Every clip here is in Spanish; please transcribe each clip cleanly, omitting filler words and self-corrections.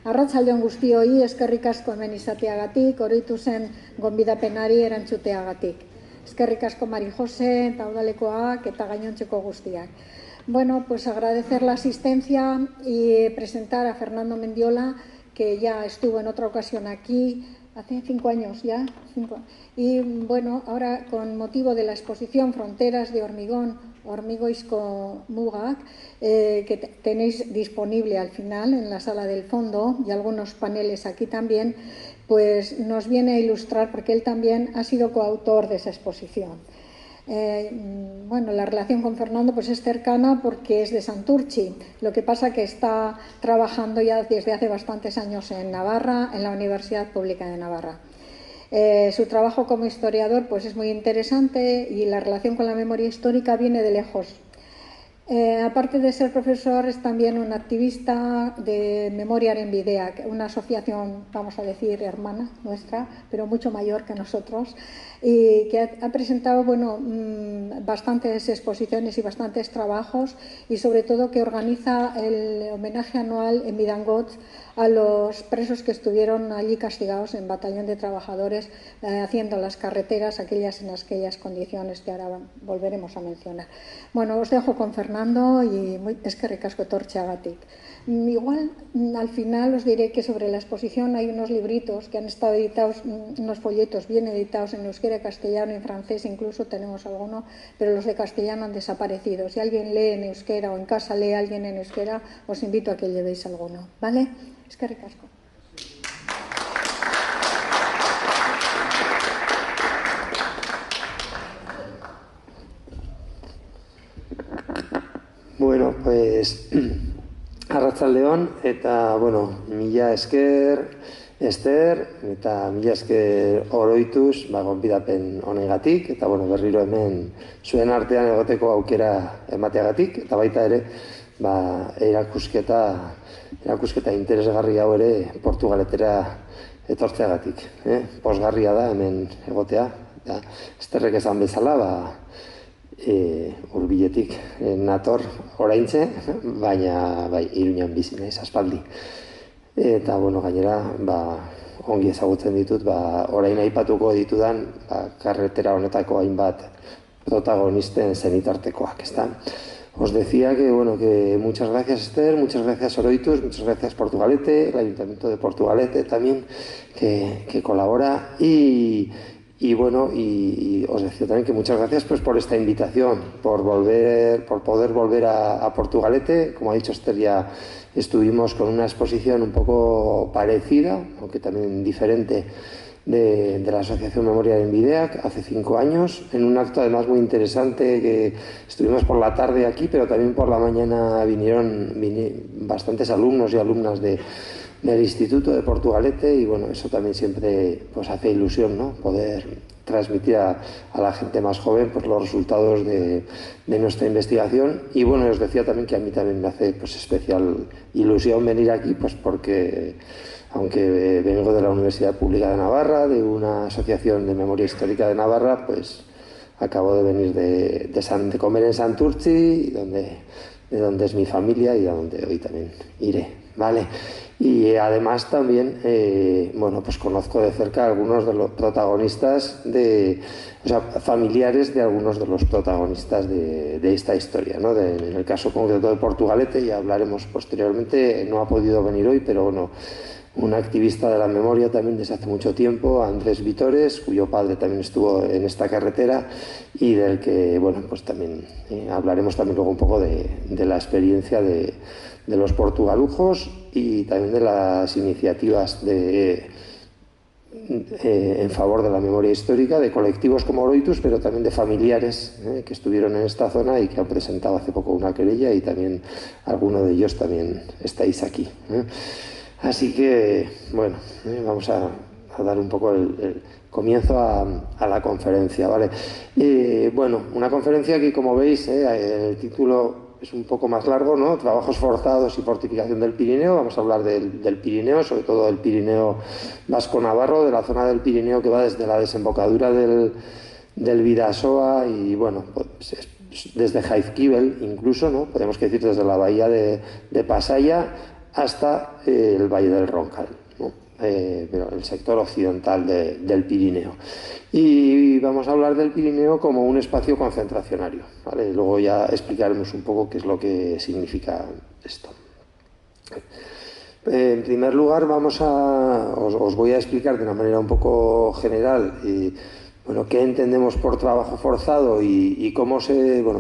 Arratsaldeon guztioi, eskerrik asko hemen izateagatik, oroitu zen gonbidapenari erantzuteagatik. Eskerrik asko Mari Jose, eta udalekoak eta gainontzeko guztiak. Bueno, pues agradecer la asistencia y presentar a Fernando Mendiola, que ya estuvo en otra ocasión aquí, hace 5 años ya. Y bueno, ahora con motivo de la exposición Fronteras de Hormigón, Hormigoizko Mugak, que tenéis disponible al final en la sala del fondo y algunos paneles aquí también, pues nos viene a ilustrar porque él también ha sido coautor de esa exposición. Bueno, la relación con Fernando pues es cercana porque es de Santurtzi. Lo que pasa que está trabajando ya desde hace bastantes años en Navarra, en la Universidad Pública de Navarra. Su trabajo como historiador pues es muy interesante y la relación con la memoria histórica viene de lejos. Aparte de ser profesor, es también un activista de Memoria Arenbideak, una asociación, vamos a decir, hermana nuestra, pero mucho mayor que nosotros, y que ha presentado bastantes exposiciones y bastantes trabajos, y sobre todo que organiza el homenaje anual en Bidangot a los presos que estuvieron allí castigados en Batallón de Trabajadores, haciendo las carreteras, aquellas en aquellas condiciones que ahora volveremos a mencionar. Bueno, os dejo con Fernando y eskerrik asko etortzeagatik. Igual al final os diré que sobre la exposición hay unos libritos que han estado editados, unos folletos bien editados en euskera, castellano y francés, incluso tenemos alguno, pero los de castellano han desaparecido. Si alguien lee en euskera o en casa lee a alguien en euskera, os invito a que llevéis alguno, ¿vale? Eskerrik asko. Bueno, pues arratsaldeon eta mila esker Ester eta mila esker oroituz gonbidapen honegatik eta berriro hemen zuen artean egoteko aukera emateagatik eta baita ere erakusketa interesgarri hau ere Portugaletera etortzeagatik. Pozgarria da hemen egotea eta Esterrek esan bezala hurbiletik nator oraintxe, baina Iruñan bizi naiz aspaldi. Eta gainera ongi ezagutzen ditut orain aipatuko ditudan karretera honetako hainbat protagonisten zenitartekoak, ezta? Os decía que muchas gracias Esther, muchas gracias Oroitus, muchas gracias Portugalete, el Ayuntamiento de Portugalete también que colabora y os decía también que muchas gracias por esta invitación, por poder volver a Portugalete. Como ha dicho Esther, ya estuvimos con una exposición un poco parecida, aunque también diferente, de la Asociación Memoria Arenbideak hace 5 años, en un acto además muy interesante que estuvimos por la tarde aquí, pero también por la mañana vinieron bastantes alumnos y alumnas del Instituto de Portugalete y eso también siempre hace ilusión, ¿no? Poder transmitir a la gente más joven los resultados de nuestra investigación y os decía también que a mí también me hace especial ilusión venir aquí porque aunque vengo de la Universidad Pública de Navarra, de una asociación de memoria histórica de Navarra, acabo de venir de comer en Santurtzi, de donde es mi familia y a donde hoy también iré, ¿vale? Y además también, conozco de cerca a algunos de los protagonistas, familiares de algunos de los protagonistas de esta historia, ¿no? En el caso concreto de Portugalete, ya hablaremos posteriormente, no ha podido venir hoy, pero un activista de la memoria también desde hace mucho tiempo, Andrés Vitores, cuyo padre también estuvo en esta carretera y del que, también hablaremos también luego un poco de la experiencia de los portugalujos y también de las iniciativas en favor de la memoria histórica, de colectivos como Oroitus, pero también de familiares que estuvieron en esta zona y que han presentado hace poco una querella y también alguno de ellos también estáis aquí. Así que, vamos a dar un poco el comienzo a la conferencia, ¿vale? Una conferencia que, como veis, el título es un poco más largo, ¿no? Trabajos forzados y fortificación del Pirineo. Vamos a hablar del Pirineo, sobre todo del Pirineo vasco-navarro, de la zona del Pirineo que va desde la desembocadura del Bidasoa y, desde Jaizkibel incluso, ¿no? Podemos decir desde la bahía de Pasaia hasta el Valle del Roncal, ¿no? El sector occidental del Pirineo. Y vamos a hablar del Pirineo como un espacio concentracionario, ¿vale? Luego ya explicaremos un poco qué es lo que significa esto. En primer lugar, os voy a explicar de una manera un poco general bueno, qué entendemos por trabajo forzado y cómo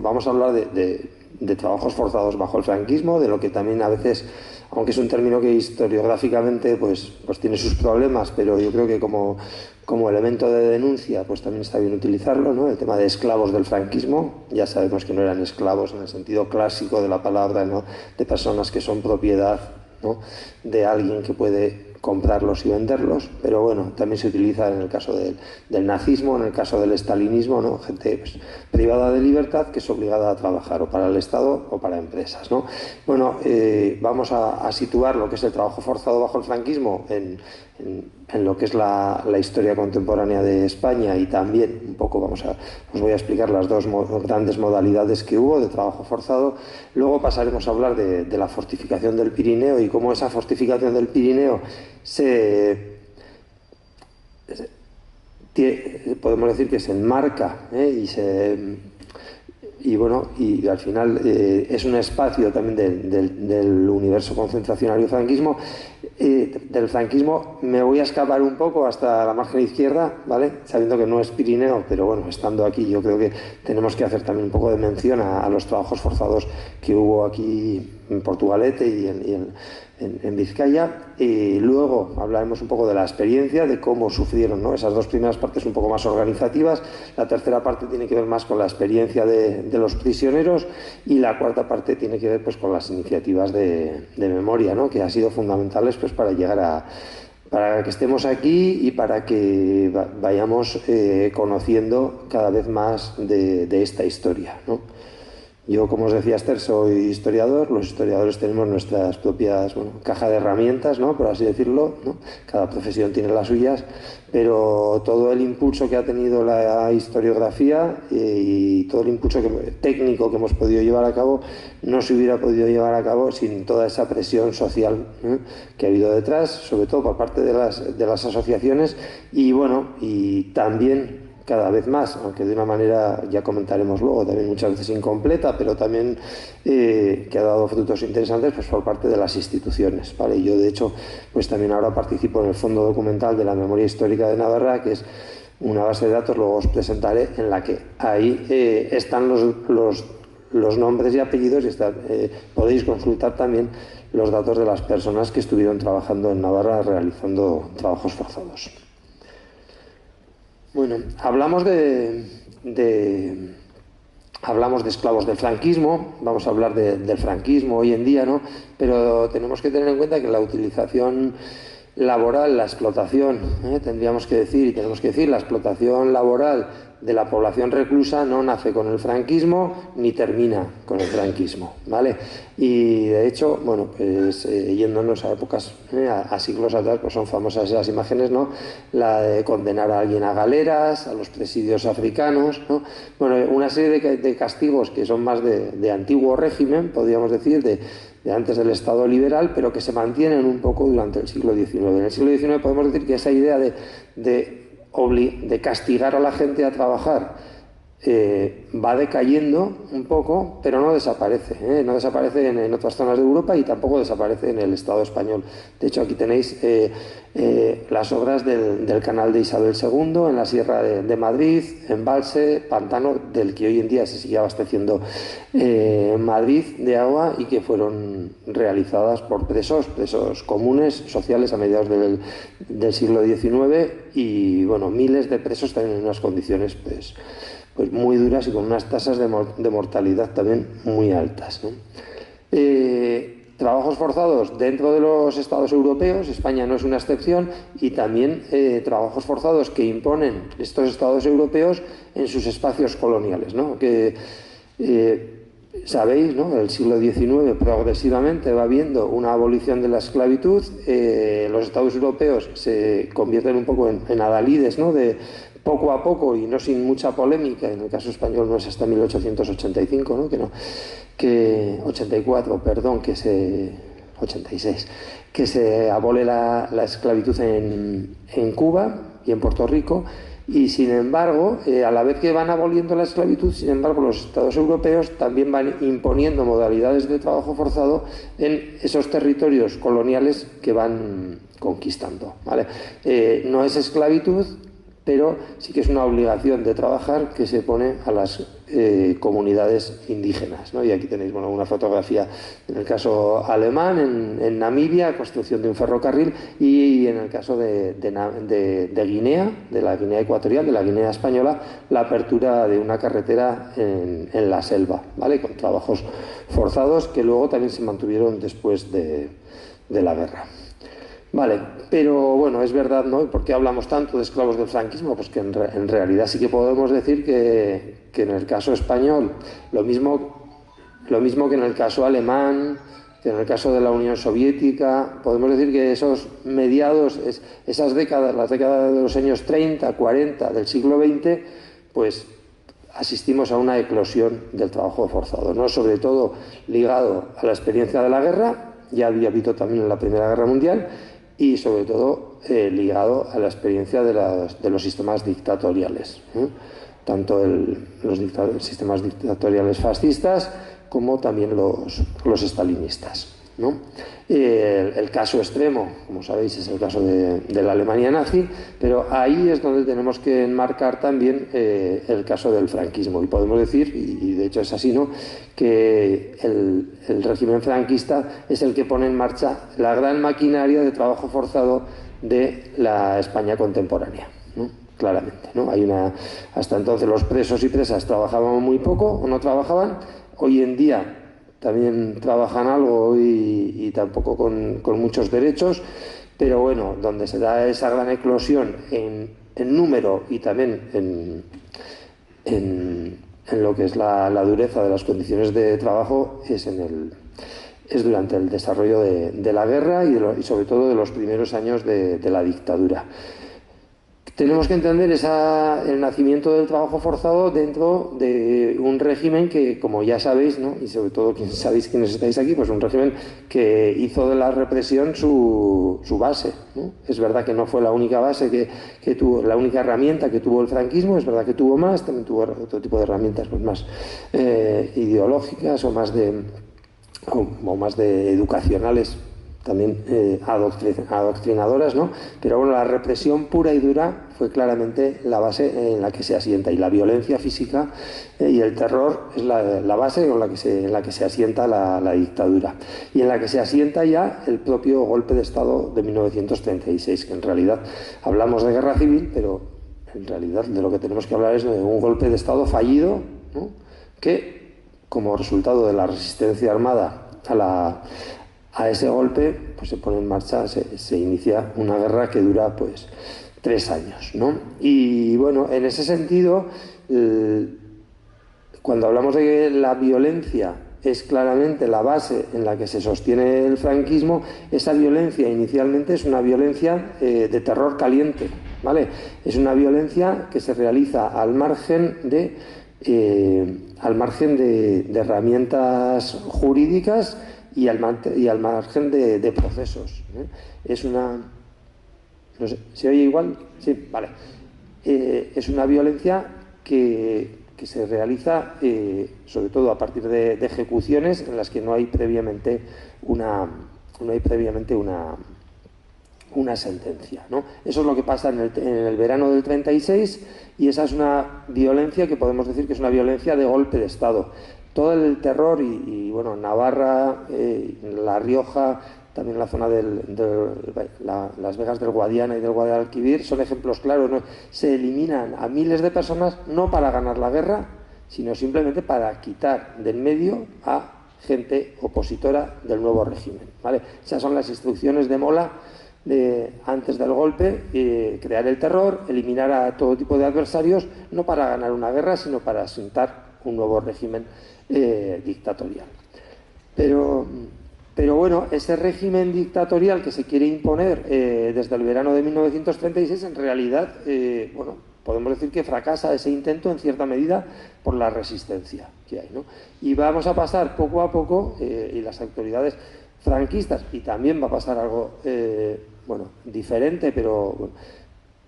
vamos a hablar de trabajos forzados bajo el franquismo, de lo que también a veces, aunque es un término que historiográficamente pues tiene sus problemas, pero yo creo que como elemento de denuncia pues también está bien utilizarlo, ¿no? El tema de esclavos del franquismo, ya sabemos que no eran esclavos en el sentido clásico de la palabra, ¿no? De personas que son propiedad, ¿no? De alguien que puede comprarlos y venderlos, pero bueno, también se utiliza en el caso del nazismo, en el caso del estalinismo, ¿no? Gente pues, privada de libertad que es obligada a trabajar o para el Estado o para empresas, ¿no? Bueno, vamos a situar lo que es el trabajo forzado bajo el franquismo en lo que es la historia contemporánea de España, y también un poco os voy a explicar las dos grandes modalidades que hubo de trabajo forzado. Luego pasaremos a hablar de la fortificación del Pirineo y cómo esa fortificación del Pirineo podemos decir que se enmarca y al final es un espacio también del universo concentracionario del franquismo. Me voy a escapar un poco hasta la margen izquierda, ¿vale? Sabiendo que no es Pirineo, pero bueno, estando aquí yo creo que tenemos que hacer también un poco de mención a los trabajos forzados que hubo aquí en Portugalete y en Vizcaya. Y luego hablaremos un poco de la experiencia, de cómo sufrieron, ¿no? Esas dos primeras partes un poco más organizativas. La tercera parte tiene que ver más con la experiencia de los prisioneros, y la cuarta parte tiene que ver pues con las iniciativas de memoria, ¿no? Que han sido fundamentales pues para llegar para que estemos aquí y para que vayamos conociendo cada vez más de esta historia, ¿no? Yo, como os decía Esther, soy historiador. Los historiadores tenemos nuestras propias caja de herramientas, ¿no? Por así decirlo, ¿no? Cada profesión tiene las suyas, pero todo el impulso que ha tenido la historiografía y todo el impulso técnico que hemos podido llevar a cabo no se hubiera podido llevar a cabo sin toda esa presión social, ¿eh? Que ha habido detrás, sobre todo por parte de las asociaciones y también cada vez más, aunque de una manera, ya comentaremos luego, también muchas veces incompleta, pero también que ha dado frutos interesantes pues por parte de las instituciones, ¿vale? Yo, de hecho, pues también ahora participo en el Fondo Documental de la Memoria Histórica de Navarra, que es una base de datos, luego os presentaré, en la que ahí están los nombres y apellidos, y podéis consultar también los datos de las personas que estuvieron trabajando en Navarra realizando trabajos forzados. Bueno, hablamos de esclavos del franquismo, vamos a hablar del franquismo hoy en día, ¿no? Pero tenemos que tener en cuenta que la utilización laboral, la explotación, tendríamos que decir, y tenemos que decir, la explotación laboral de la población reclusa no nace con el franquismo ni termina con el franquismo, ¿vale? Y de hecho, bueno, pues yéndonos a épocas, a siglos atrás, pues son famosas esas imágenes, ¿no? La de condenar a alguien a galeras, a los presidios africanos, ¿no? Bueno, una serie de castigos que son más de antiguo régimen, podríamos decir, de antes del Estado liberal, pero que se mantienen un poco durante el siglo XIX. En el siglo XIX podemos decir que esa idea de castigar a la gente a trabajar va decayendo un poco, pero no desaparece, no desaparece en otras zonas de Europa y tampoco desaparece en el Estado español. De hecho, aquí tenéis las obras del canal de Isabel II en la Sierra de Madrid, embalse, pantano, del que hoy en día se sigue abasteciendo Madrid de agua, y que fueron realizadas por presos comunes, sociales, a mediados del siglo XIX, y bueno, miles de presos también en unas condiciones pues muy duras y con unas tasas de mortalidad también muy altas, ¿no? Trabajos forzados dentro de los estados europeos, España no es una excepción, y también trabajos forzados que imponen estos estados europeos en sus espacios coloniales, ¿no? Que sabéis, ¿no? El siglo XIX progresivamente va habiendo una abolición de la esclavitud, los estados europeos se convierten un poco en adalides, ¿no? De poco a poco y no sin mucha polémica. En el caso español no es hasta 1885, ¿no? 84, perdón, que se 86, que se abole la esclavitud en Cuba y en Puerto Rico. Y sin embargo, a la vez que van aboliendo la esclavitud, sin embargo, los estados europeos también van imponiendo modalidades de trabajo forzado en esos territorios coloniales que van conquistando, ¿vale? No es esclavitud, pero sí que es una obligación de trabajar que se pone a las comunidades indígenas, ¿no? Y aquí tenéis, bueno, una fotografía en el caso alemán, en Namibia, construcción de un ferrocarril, y en el caso de Guinea, de la Guinea Ecuatorial, de la Guinea Española, la apertura de una carretera en la selva, ¿vale? Con trabajos forzados que luego también se mantuvieron después de la guerra. Vale, pero bueno, es verdad, ¿no? ¿Por qué hablamos tanto de esclavos del franquismo? Pues que en realidad sí que podemos decir que en el caso español, lo mismo que en el caso alemán, que en el caso de la Unión Soviética, podemos decir que esos mediados, esas décadas, las décadas de los años 30, 40 del siglo XX, pues asistimos a una eclosión del trabajo forzado, ¿no? Sobre todo ligado a la experiencia de la guerra, ya había habido también en la Primera Guerra Mundial, y sobre todo ligado a la experiencia de los sistemas dictatoriales, ¿eh? Tanto los sistemas dictatoriales fascistas como también los estalinistas, ¿no? El caso extremo, como sabéis, es el caso de la Alemania nazi, pero ahí es donde tenemos que enmarcar también el caso del franquismo. Y podemos decir, y de hecho es así, ¿no?, que el régimen franquista es el que pone en marcha la gran maquinaria de trabajo forzado de la España contemporánea, ¿no? Claramente, ¿no? Hasta entonces los presos y presas trabajaban muy poco o no trabajaban. Hoy en día también trabajan algo y tampoco con muchos derechos, pero bueno, donde se da esa gran eclosión en número y también en lo que es la dureza de las condiciones de trabajo es durante el desarrollo de la guerra y sobre todo de los primeros años de la dictadura. Tenemos que entender el nacimiento del trabajo forzado dentro de un régimen que, como ya sabéis, ¿no?, y sobre todo sabéis quienes estáis aquí, pues un régimen que hizo de la represión su base, ¿no? Es verdad que no fue la única base que tuvo, la única herramienta que tuvo el franquismo, es verdad que tuvo más, también tuvo otro tipo de herramientas, pues más ideológicas o más de educacionales, también adoctrinadoras, ¿no? Pero bueno, la represión pura y dura fue claramente la base en la que se asienta, y la violencia física y el terror es la base en la que se asienta la dictadura, y en la que se asienta ya el propio golpe de Estado de 1936, que en realidad hablamos de guerra civil, pero en realidad de lo que tenemos que hablar es de un golpe de Estado fallido, ¿no?, que como resultado de la resistencia armada a ese golpe, pues se pone en marcha, se inicia una guerra que dura pues 3 años, ¿no? Y bueno, en ese sentido, cuando hablamos de que la violencia es claramente la base en la que se sostiene el franquismo, esa violencia inicialmente es una violencia de terror caliente, ¿vale? Es una violencia que se realiza al margen de herramientas jurídicas y al margen de procesos, ¿eh? Es una... No sé, ¿se oye igual? Sí, vale. Es una violencia que se realiza sobre todo a partir de ejecuciones en las que no hay previamente una sentencia, ¿no? Eso es lo que pasa en el verano del 36, y esa es una violencia que podemos decir que es una violencia de golpe de Estado. Todo el terror y bueno, Navarra, La Rioja, también la zona Las Vegas del Guadiana y del Guadalquivir son ejemplos claros, ¿no? Se eliminan a miles de personas no para ganar la guerra, sino simplemente para quitar del medio a gente opositora del nuevo régimen, ¿vale? Esas son las instrucciones de Mola antes del golpe: crear el terror, eliminar a todo tipo de adversarios, no para ganar una guerra, sino para asentar un nuevo régimen dictatorial. Pero bueno, ese régimen dictatorial que se quiere imponer desde el verano de 1936, en realidad, bueno, podemos decir que fracasa ese intento en cierta medida por la resistencia que hay, ¿no? Y vamos a pasar poco a poco, y las autoridades franquistas, y también va a pasar algo bueno, diferente, pero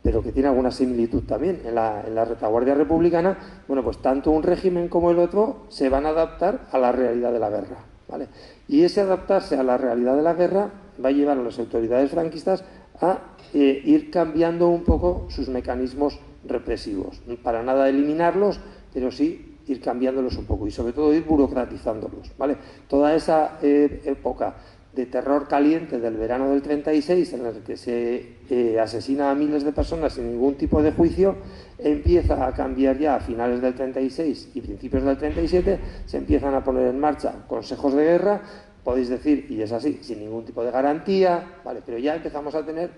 que tiene alguna similitud también en la retaguardia republicana. Bueno, pues tanto un régimen como el otro se van a adaptar a la realidad de la guerra, ¿vale? Y ese adaptarse a la realidad de la guerra va a llevar a las autoridades franquistas a ir cambiando un poco sus mecanismos represivos. Para nada eliminarlos, pero sí ir cambiándolos un poco y sobre todo ir burocratizándolos, ¿vale? Toda esa época de terror caliente del verano del 36, en el que se asesina a miles de personas sin ningún tipo de juicio, empieza a cambiar ya a finales del 36 y principios del 37, se empiezan a poner en marcha consejos de guerra, podéis decir, y es así, sin ningún tipo de garantía, ¿vale? Pero ya empezamos a tener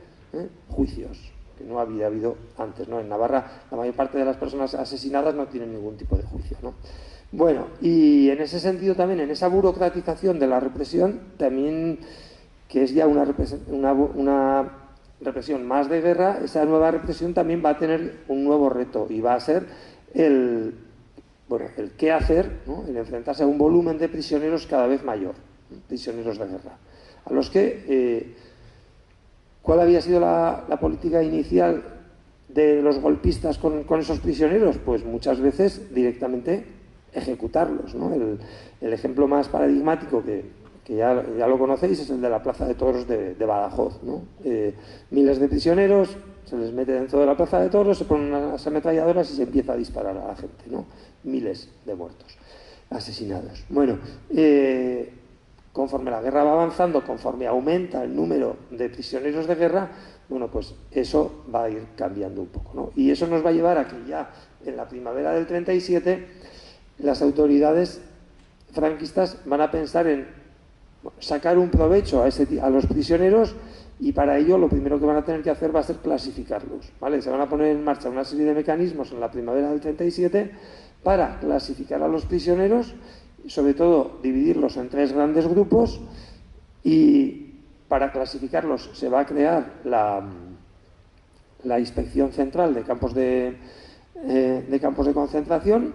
juicios, que no había habido antes, ¿no? En Navarra la mayor parte de las personas asesinadas no tienen ningún tipo de juicio, ¿no? Bueno, y en ese sentido también, en esa burocratización de la represión, también, que es ya una represión más de guerra, esa nueva represión también va a tener un nuevo reto y va a ser el qué hacer, ¿no? El enfrentarse a un volumen de prisioneros cada vez mayor, ¿no? Prisioneros de guerra, a los que... ¿Cuál había sido la política inicial de los golpistas con esos prisioneros? Pues muchas veces directamente ejecutarlos, ¿no? El ejemplo más paradigmático que ya lo conocéis es el de la Plaza de Toros de Badajoz, ¿no? Miles de prisioneros, se les mete dentro de la Plaza de Toros, se ponen unas ametralladoras y se empieza a disparar a la gente, ¿no? Miles de muertos, asesinados. Bueno, conforme la guerra va avanzando, conforme aumenta el número de prisioneros de guerra, bueno, pues eso va a ir cambiando un poco, ¿no? Y eso nos va a llevar a que ya en la primavera del 37 las autoridades franquistas van a pensar en sacar un provecho a los prisioneros, y para ello lo primero que van a tener que hacer va a ser clasificarlos, ¿vale? Se van a poner en marcha una serie de mecanismos en la primavera del 37 para clasificar a los prisioneros, sobre todo dividirlos en 3 grandes grupos, y para clasificarlos se va a crear la Inspección Central de Campos de Concentración,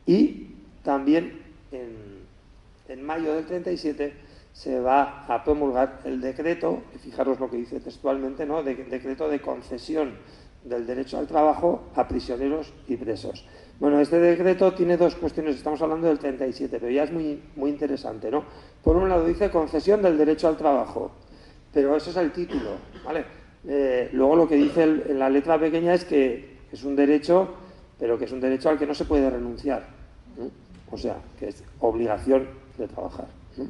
y también en mayo del 37 se va a promulgar el decreto, fijaros lo que dice textualmente, ¿no? Decreto de concesión del derecho al trabajo a prisioneros y presos. Bueno, este decreto tiene 2 cuestiones, estamos hablando del 37, pero ya es muy, muy interesante, ¿no? Por un lado dice concesión del derecho al trabajo, pero eso es el título, ¿vale? Luego lo que dice en la letra pequeña es que es un derecho, pero que es un derecho al que no se puede renunciar, ¿no? O sea, que es obligación de trabajar, ¿no?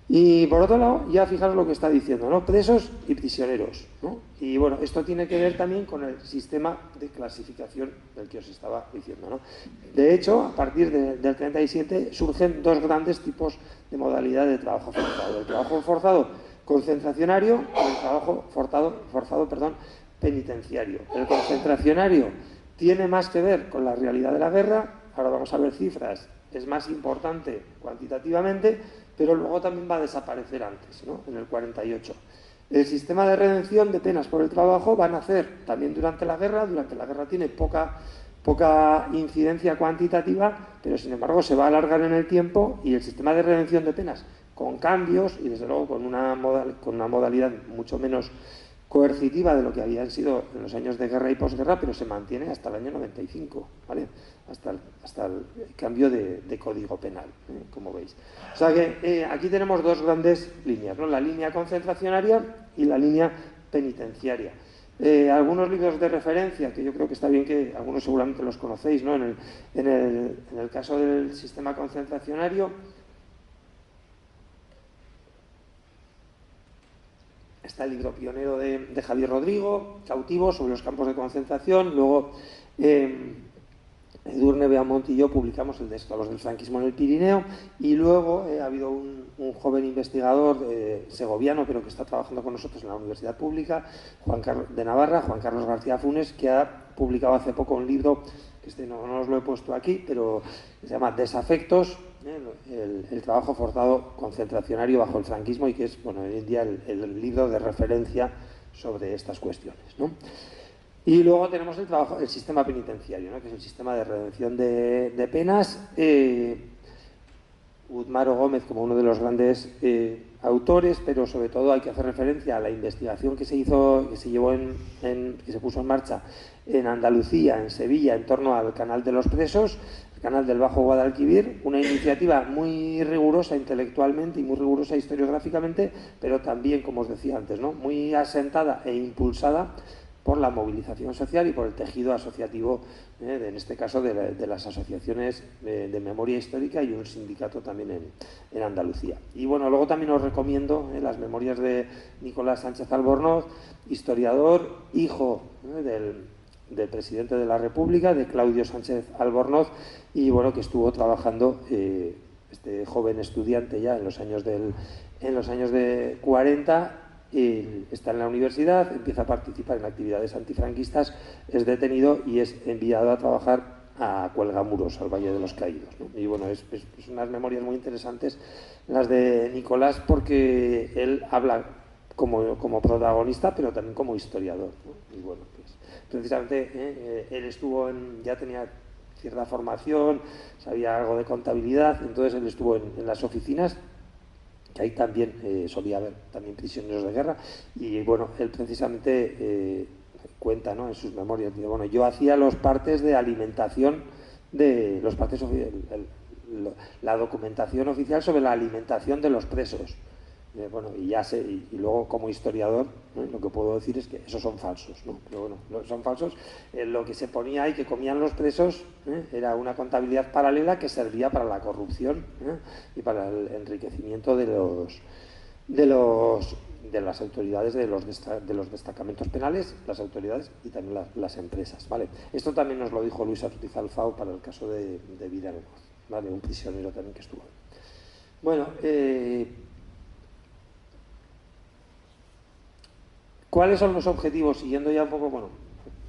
Y por otro lado, ya fijaros lo que está diciendo, ¿no? Presos y prisioneros, ¿no? Y bueno, esto tiene que ver también con el sistema de clasificación del que os estaba diciendo, ¿no? De hecho, a partir del 37 surgen 2 grandes tipos de modalidad de trabajo forzado. El trabajo forzado concentracionario y el trabajo forzado, penitenciario. El concentracionario tiene más que ver con la realidad de la guerra, ahora vamos a ver cifras, es más importante cuantitativamente, pero luego también va a desaparecer antes, ¿no? En el 48. El sistema de redención de penas por el trabajo va a nacer también durante la guerra tiene poca incidencia cuantitativa, pero sin embargo se va a alargar en el tiempo, y el sistema de redención de penas, con cambios y desde luego con una modalidad mucho menos coercitiva de lo que habían sido en los años de guerra y posguerra, pero se mantiene hasta el año 95, ¿vale? Hasta el cambio de código penal, como veis. O sea que aquí tenemos 2 grandes líneas, ¿no? La línea concentracionaria y la línea penitenciaria. Algunos libros de referencia, que yo creo que está bien que algunos seguramente los conocéis, ¿no? En el caso del sistema concentracionario, está el libro pionero de Javier Rodrigo, Cautivo, sobre los campos de concentración. Luego Edurne, Beaumont y yo publicamos el de Esclavos del franquismo en el Pirineo, y luego ha habido un joven investigador segoviano, pero que está trabajando con nosotros en la Universidad Pública de Navarra, Juan Carlos García Funes, que ha publicado hace poco un libro, que no os lo he puesto aquí, pero se llama Desafectos, el trabajo forzado concentracionario bajo el franquismo, y que es, bueno, hoy en día el libro de referencia sobre estas cuestiones, ¿no? Y luego tenemos el sistema penitenciario, ¿no? Que es el sistema de redención de penas. Udmaro Gómez como uno de los grandes autores, pero sobre todo hay que hacer referencia a la investigación que se hizo, que se llevó que se puso en marcha en Andalucía, en Sevilla, en torno al Canal de los Presos, el Canal del Bajo Guadalquivir, una iniciativa muy rigurosa intelectualmente y muy rigurosa historiográficamente, pero también, como os decía antes, ¿no?, muy asentada e impulsada por la movilización social y por el tejido asociativo, en este caso de las asociaciones de memoria histórica y un sindicato también en Andalucía. Y bueno, luego también os recomiendo las memorias de Nicolás Sánchez Albornoz, historiador, hijo del presidente de la República, de Claudio Sánchez Albornoz, y bueno, que estuvo trabajando, este joven estudiante ya en los años de 40, y está en la universidad, empieza a participar en actividades antifranquistas, es detenido y es enviado a trabajar a Cuelgamuros, al Valle de los Caídos, ¿no? Y bueno, es unas memorias muy interesantes las de Nicolás, porque él habla como protagonista, pero también como historiador, ¿no? Y bueno, pues precisamente él ya tenía cierta formación, sabía algo de contabilidad, entonces él estuvo en las oficinas, que ahí también solía haber también prisioneros de guerra, y bueno, él precisamente cuenta, ¿no?, en sus memorias, dice, bueno, yo hacía los partes de alimentación de los partes, la documentación oficial sobre la alimentación de los presos. Bueno, y luego como historiador, ¿no?, lo que puedo decir es que esos son falsos, ¿no? Pero bueno, son falsos. Lo que se ponía ahí que comían los presos era una contabilidad paralela que servía para la corrupción y para el enriquecimiento de las autoridades de los destacamentos penales, las autoridades y también las empresas, ¿vale? Esto también nos lo dijo Luis Ortiz Alfao para el caso de Vidal, ¿vale?, un prisionero también que estuvo. Bueno, ¿cuáles son los objetivos? Siguiendo ya un poco, bueno,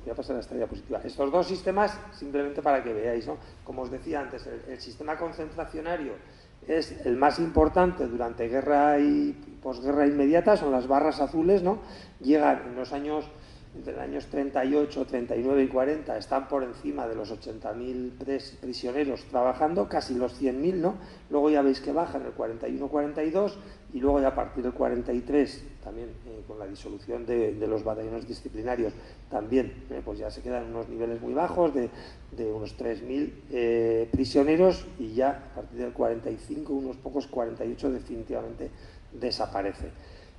voy a pasar a esta diapositiva. Estos dos sistemas, simplemente para que veáis, ¿no? Como os decía antes, el sistema concentracionario es el más importante durante guerra y posguerra inmediata, son las barras azules, ¿no? Llegan en los años, entre los años 38, 39 y 40, están por encima de los 80.000 prisioneros trabajando, casi los 100.000, ¿no? Luego ya veis que bajan el 41-42 y luego ya a partir del 43, también con la disolución de los batallones disciplinarios, también pues ya se quedan en unos niveles muy bajos de unos 3.000 prisioneros, y ya a partir del 45, unos pocos 48, definitivamente desaparece.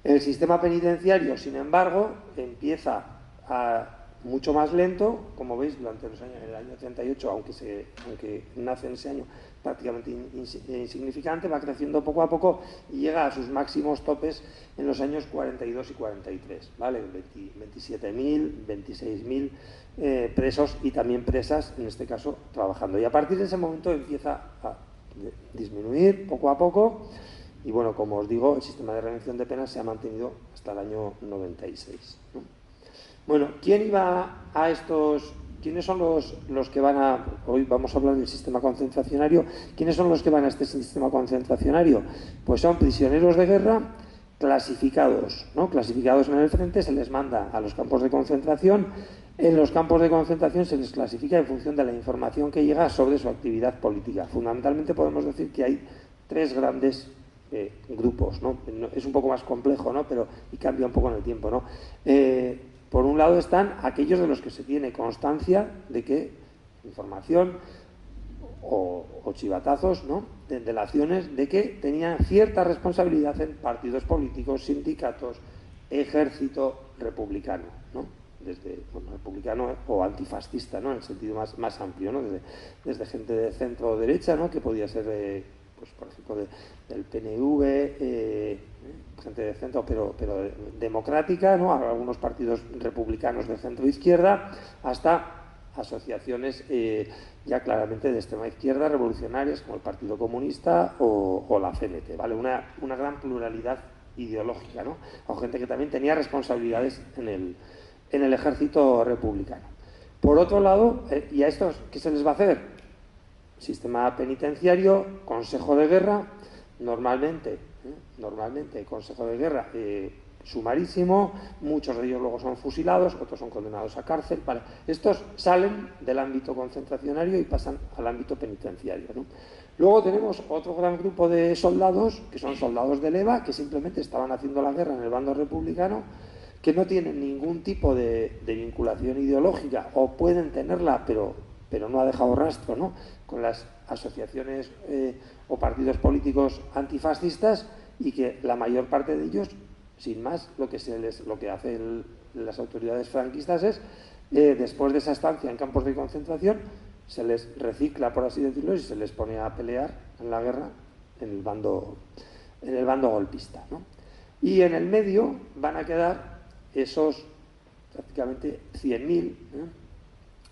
El sistema penitenciario, sin embargo, empieza mucho más lento, como veis, durante los años, el año 38, aunque nace en ese año prácticamente insignificante, va creciendo poco a poco y llega a sus máximos topes en los años 42 y 43, ¿vale? 27.000, 26.000 presos y también presas, en este caso, trabajando. Y a partir de ese momento empieza a disminuir poco a poco. Y bueno, como os digo, el sistema de redención de penas se ha mantenido hasta el año 96, ¿no? Bueno, ¿quiénes son los que van a... Hoy vamos a hablar del sistema concentracionario. ¿Quiénes son los que van a este sistema concentracionario? Pues son prisioneros de guerra clasificados, ¿no? Clasificados en el frente, se les manda a los campos de concentración. En los campos de concentración se les clasifica en función de la información que llega sobre su actividad política. Fundamentalmente podemos decir que hay tres grandes grupos, ¿no? Es un poco más complejo, ¿no? Y cambia un poco en el tiempo, ¿no? Por un lado están aquellos de los que se tiene constancia de que información o chivatazos, ¿no?, de delaciones de que tenían cierta responsabilidad en partidos políticos, sindicatos, ejército republicano, ¿no? Republicano o antifascista, ¿no?, en el sentido más amplio, ¿no? Desde gente de centro o derecha, ¿no?, que podía ser pues, por ejemplo, del PNV, gente de centro, pero democrática, ¿no?, algunos partidos republicanos de centro-izquierda, hasta asociaciones ya claramente de extrema izquierda, revolucionarias, como el Partido Comunista o la CNT, ¿vale? Una gran pluralidad ideológica, ¿no? O gente que también tenía responsabilidades en el ejército republicano. Por otro lado, ¿y a estos qué se les va a hacer? Sistema penitenciario, consejo de guerra, normalmente consejo de guerra sumarísimo, muchos de ellos luego son fusilados, otros son condenados a cárcel, ¿vale? Estos salen del ámbito concentracionario y pasan al ámbito penitenciario, ¿no? Luego tenemos otro gran grupo de soldados, que son soldados de leva, que simplemente estaban haciendo la guerra en el bando republicano, que no tienen ningún tipo de vinculación ideológica, o pueden tenerla, pero no ha dejado rastro, ¿no?, con las asociaciones o partidos políticos antifascistas, y que la mayor parte de ellos, sin más, lo que hacen las autoridades franquistas es, después de esa estancia en campos de concentración, se les recicla, por así decirlo, y se les pone a pelear en la guerra en el bando golpista, ¿no? Y en el medio van a quedar esos prácticamente 100.000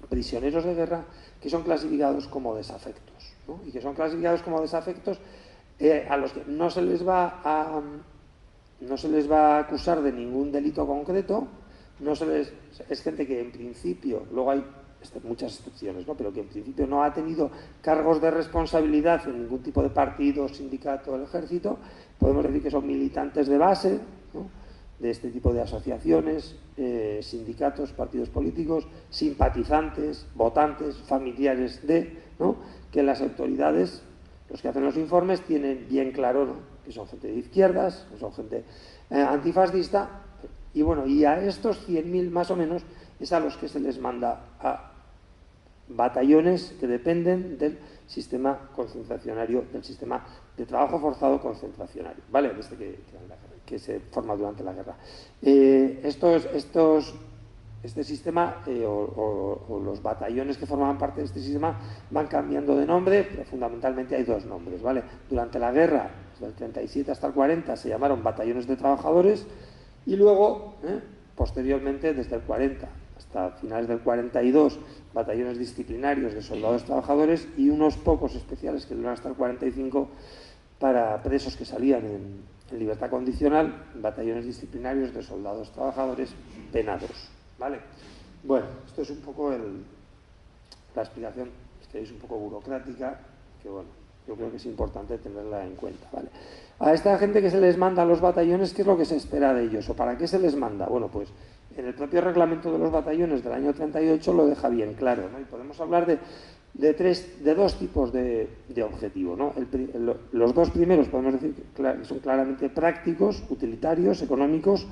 prisioneros de guerra que son clasificados como desafectos, ¿no? Y que son clasificados como desafectos a los que no se les va a acusar de ningún delito concreto, es gente que en principio, luego hay muchas excepciones, ¿no?, pero que en principio no ha tenido cargos de responsabilidad en ningún tipo de partido, sindicato o ejército. Podemos decir que son militantes de base, ¿no?, de este tipo de asociaciones, sindicatos, partidos políticos, simpatizantes, votantes, familiares de, ¿no?, que las autoridades, los que hacen los informes, tienen bien claro, ¿no?, que son gente de izquierdas, que son gente antifascista. Y bueno, y a estos 100.000 más o menos es a los que se les manda a batallones que dependen del sistema concentracionario, del sistema de trabajo forzado concentracionario, ¿vale?, desde que se forma durante la guerra. Este sistema o los batallones que formaban parte de este sistema van cambiando de nombre, pero fundamentalmente hay dos nombres, ¿vale? Durante la guerra, desde el 37 hasta el 40, se llamaron batallones de trabajadores, y luego, posteriormente, desde el 40 hasta finales del 42, batallones disciplinarios de soldados trabajadores, y unos pocos especiales que duran hasta el 45 para presos que salían en libertad condicional, batallones disciplinarios de soldados trabajadores penados, ¿vale? Bueno, esto es un poco la explicación, que es un poco burocrática, que bueno, yo creo que es importante tenerla en cuenta, ¿vale? A esta gente que se les manda a los batallones, ¿qué es lo que se espera de ellos? ¿O para qué se les manda? Bueno, pues en el propio reglamento de los batallones del año 38 lo deja bien claro, ¿no? Y podemos hablar de dos tipos de objetivo, ¿no? Los dos primeros podemos decir que son claramente prácticos, utilitarios, económicos,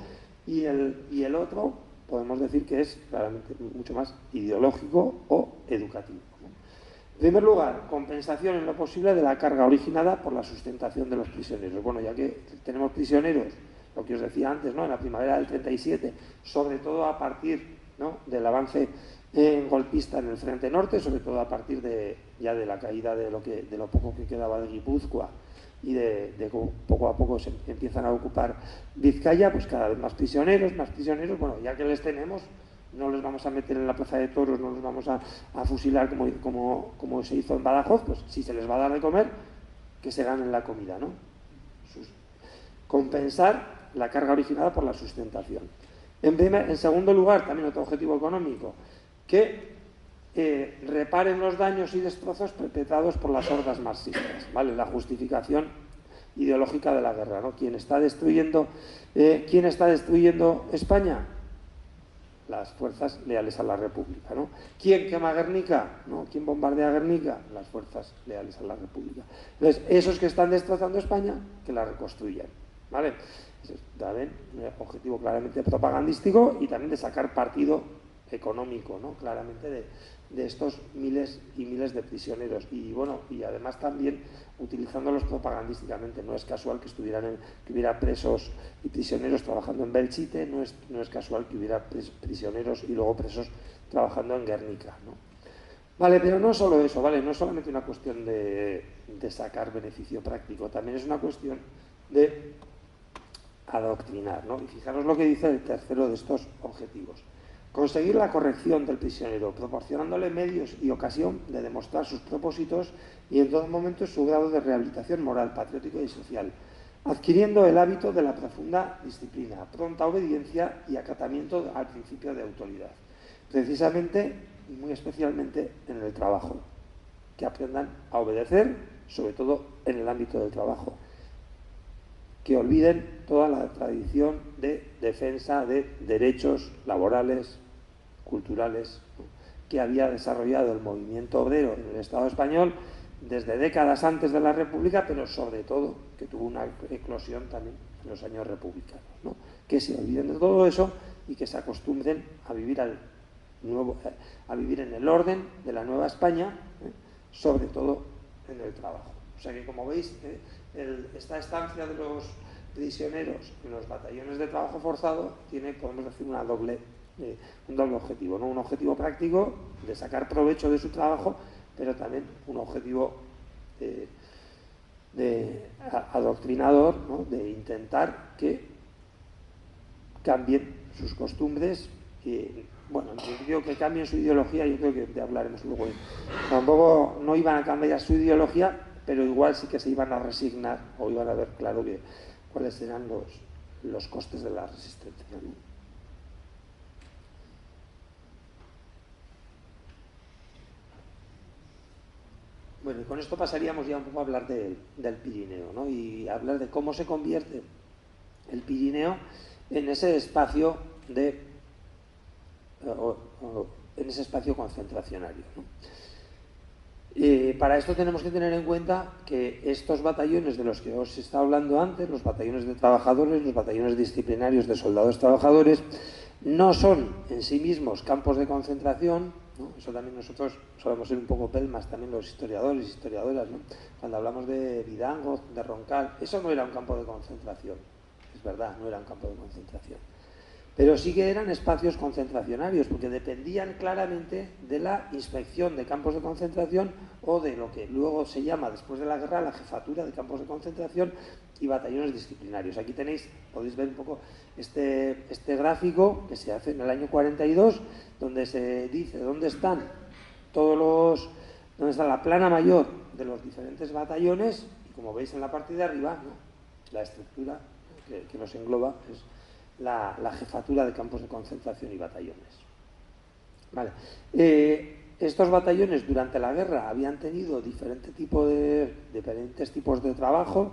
y el otro podemos decir que es claramente mucho más ideológico o educativo, ¿no? En primer lugar, compensación en lo posible de la carga originada por la sustentación de los prisioneros. Bueno, ya que tenemos prisioneros, lo que os decía antes, ¿no?, en la primavera del 37, sobre todo a partir, ¿no?, del avance golpista en el frente norte, sobre todo a partir ya de la caída de lo poco que quedaba de Guipúzcoa, y de cómo poco a poco se empiezan a ocupar Vizcaya, pues cada vez más prisioneros, bueno, ya que les tenemos, no los vamos a meter en la plaza de toros, no los vamos a fusilar como se hizo en Badajoz. Pues si se les va a dar de comer, que se ganen la comida, ¿no? Compensar la carga originada por la sustentación. En segundo lugar, también otro objetivo económico, que reparen los daños y destrozos perpetrados por las hordas marxistas, ¿vale? La justificación ideológica de la guerra, ¿no? ¿Quién está destruyendo España? Las fuerzas leales a la República, ¿no? ¿Quién quema Guernica? ¿No? ¿Quién bombardea Guernica? Las fuerzas leales a la República. Entonces, esos que están destrozando España, que la reconstruyan, ¿vale? Ese es también un objetivo claramente propagandístico, y también de sacar partido económico, ¿no?, claramente de estos miles y miles de prisioneros. Y bueno, y además también utilizándolos propagandísticamente. No es casual que hubiera presos y prisioneros trabajando en Belchite, no es casual que hubiera prisioneros y luego presos trabajando en Guernica, ¿no? Vale, pero no solo eso, ¿vale? No es solamente una cuestión de sacar beneficio práctico, también es una cuestión de adoctrinar, ¿no? Y fijaros lo que dice el tercero de estos objetivos: conseguir la corrección del prisionero, proporcionándole medios y ocasión de demostrar sus propósitos y en todo momento su grado de rehabilitación moral, patriótico y social, adquiriendo el hábito de la profunda disciplina, pronta obediencia y acatamiento al principio de autoridad. Precisamente y muy especialmente en el trabajo, que aprendan a obedecer, sobre todo en el ámbito del trabajo, que olviden toda la tradición de defensa de derechos laborales, culturales, ¿no?, que había desarrollado el movimiento obrero en el Estado español desde décadas antes de la República, pero sobre todo que tuvo una eclosión también en los años republicanos, ¿no? Que se olviden de todo eso y que se acostumbren a vivir a vivir en el orden de la Nueva España, sobre todo en el trabajo. O sea que, como veis, esta estancia de los prisioneros en los batallones de trabajo forzado tiene, podemos decir, un doble objetivo, ¿no? Un objetivo práctico de sacar provecho de su trabajo, pero también un objetivo adoctrinador, ¿no? De intentar que cambien sus costumbres y, bueno, en principio que cambien su ideología. Yo creo que hablaremos luego. Tampoco no iban a cambiar su ideología, pero igual sí que se iban a resignar o iban a ver claro cuáles eran los costes de la resistencia, ¿no? Bueno, y con esto pasaríamos ya un poco a hablar del Pirineo, ¿no? Y hablar de cómo se convierte el Pirineo en ese espacio concentracionario, ¿no? Para esto tenemos que tener en cuenta que estos batallones de los que os he estado hablando antes, los batallones de trabajadores, los batallones disciplinarios de soldados trabajadores, no son en sí mismos campos de concentración, ¿no? Eso también nosotros solemos ser un poco pelmas, también los historiadores y historiadoras, ¿no? Cuando hablamos de Vidango, de Roncal, eso no era un campo de concentración, es verdad, no era un campo de concentración. Pero sí que eran espacios concentracionarios, porque dependían claramente de la inspección de campos de concentración o de lo que luego se llama, después de la guerra, la jefatura de campos de concentración y batallones disciplinarios. Aquí podéis ver un poco este gráfico que se hace en el año 42, donde se dice dónde está la plana mayor de los diferentes batallones, y como veis en la parte de arriba, ¿no? La estructura que nos engloba es la jefatura de campos de concentración y batallones. Vale. Estos batallones durante la guerra habían tenido diferentes tipos de trabajo,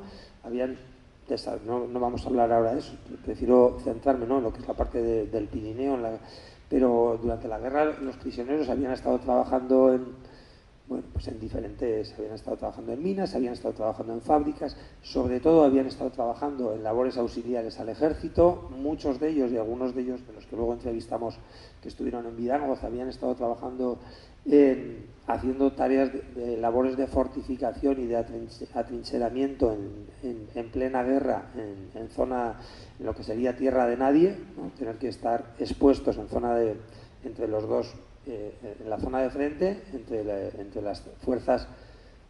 no vamos a hablar ahora de eso, prefiero centrarme, ¿no?, en lo que es la parte del Pirineo, pero durante la guerra los prisioneros habían estado trabajando habían estado trabajando en minas, habían estado trabajando en fábricas, sobre todo habían estado trabajando en labores auxiliares al ejército. Muchos de ellos, y algunos de ellos de los que luego entrevistamos que estuvieron en Vidangoz, habían estado trabajando haciendo tareas de labores de fortificación y de atrincheramiento en plena guerra, en lo que sería tierra de nadie, ¿no? Tener que estar expuestos entre los dos, en la zona de frente, entre las fuerzas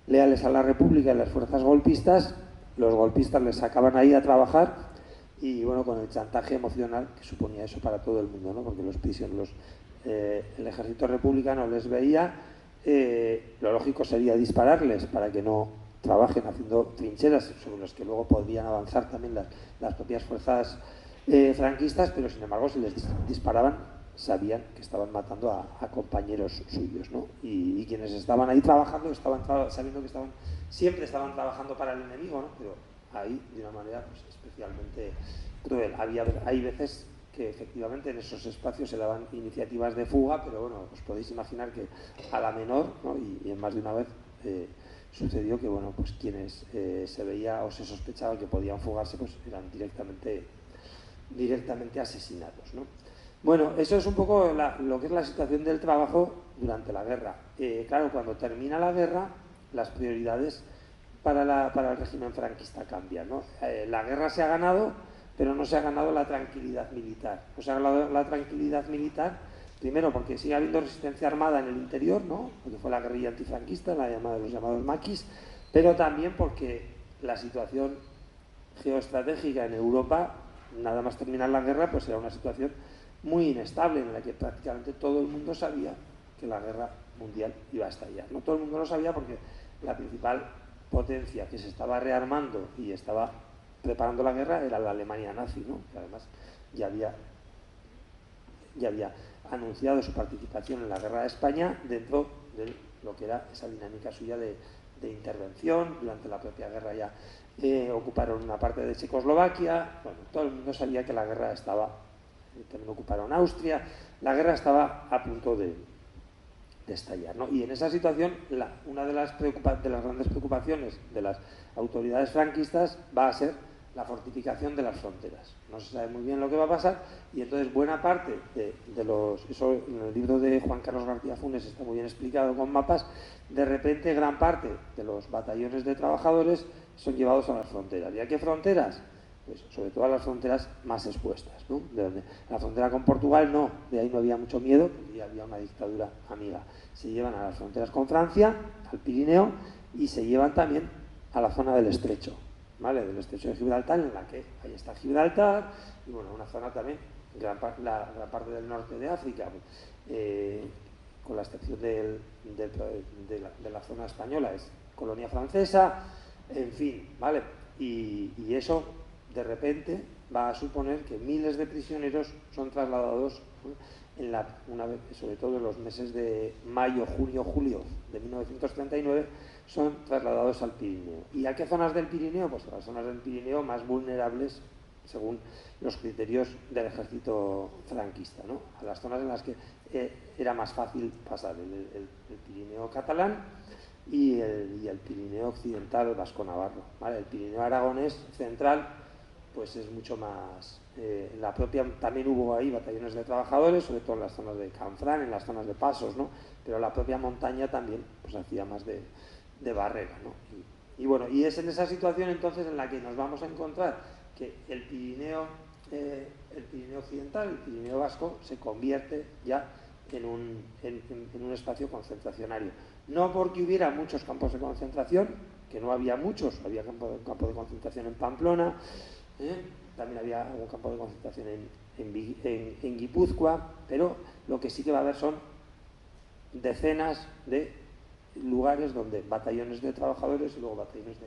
leales a la República y las fuerzas golpistas. Los golpistas les sacaban ahí a trabajar y, bueno, con el chantaje emocional que suponía eso para todo el mundo, ¿no? Porque los prisioneros, el ejército republicano les veía, lo lógico sería dispararles para que no trabajen haciendo trincheras sobre las que luego podían avanzar también las propias fuerzas franquistas, pero sin embargo si les disparaban sabían que estaban matando a compañeros suyos, ¿no? Y quienes estaban ahí trabajando sabiendo que siempre estaban trabajando para el enemigo, ¿no? Pero ahí de una manera especialmente cruel. Hay veces que efectivamente en esos espacios se daban iniciativas de fuga, pero bueno, os podéis imaginar que a la menor, ¿no? Y en más de una vez sucedió que, bueno, pues quienes se veía o se sospechaba que podían fugarse, pues eran directamente asesinados, ¿no? Bueno, eso es un poco lo que es la situación del trabajo durante la guerra. Claro, cuando termina la guerra, las prioridades para el régimen franquista cambian, ¿no? La guerra se ha ganado, pero no se ha ganado la tranquilidad militar. No se ha ganado la tranquilidad militar, primero porque sigue habiendo resistencia armada en el interior, ¿no? Porque fue la guerrilla antifranquista, los llamados maquis, pero también porque la situación geoestratégica en Europa, nada más terminar la guerra, pues era una situación muy inestable, en la que prácticamente todo el mundo sabía que la guerra mundial iba a estallar. No todo el mundo lo sabía porque la principal potencia que se estaba rearmando y estaba preparando la guerra era la Alemania nazi, ¿no? Que además ya había anunciado su participación en la guerra de España dentro de lo que era esa dinámica suya de intervención. Durante la propia guerra ya ocuparon una parte de Checoslovaquia. Bueno, todo el mundo sabía que la guerra estaba, también ocuparon Austria. La guerra estaba a punto de estallar, ¿no? Y en esa situación, una de las grandes preocupaciones de las autoridades franquistas va a ser la fortificación de las fronteras. No se sabe muy bien lo que va a pasar y entonces buena parte eso en el libro de Juan Carlos García Funes está muy bien explicado con mapas, de repente gran parte de los batallones de trabajadores son llevados a las fronteras. ¿Y a qué fronteras? Pues sobre todo a las fronteras más expuestas, ¿no? La frontera con Portugal no, de ahí no había mucho miedo, porque había una dictadura amiga. Se llevan a las fronteras con Francia, al Pirineo, y se llevan también a la zona del Estrecho, ¿vale? Del Estrecho de Gibraltar, en la que ahí está Gibraltar, y bueno, una zona también, la parte del norte de África, con la excepción de la zona española, es colonia francesa, en fin, ¿vale? Y eso de repente va a suponer que miles de prisioneros son trasladados, sobre todo en los meses de mayo, junio, julio de 1939, son trasladados al Pirineo. ¿Y a qué zonas del Pirineo? Pues a las zonas del Pirineo más vulnerables según los criterios del ejército franquista, ¿no? A las zonas en las que era más fácil pasar el Pirineo catalán y el Pirineo occidental vasco-navarro, ¿vale? El Pirineo aragonés central pues es mucho más... también hubo ahí batallones de trabajadores, sobre todo en las zonas de Canfrán, en las zonas de Pasos, ¿no? Pero la propia montaña también pues hacía más de barrera, ¿no? Y bueno, y es en esa situación entonces en la que nos vamos a encontrar que el Pirineo occidental, el Pirineo vasco, se convierte ya en un espacio concentracionario. No porque hubiera muchos campos de concentración, que no había muchos, había campo de concentración en Pamplona, también había algún campo de concentración en Guipúzcoa, pero lo que sí que va a haber son decenas de lugares donde batallones de trabajadores y luego batallones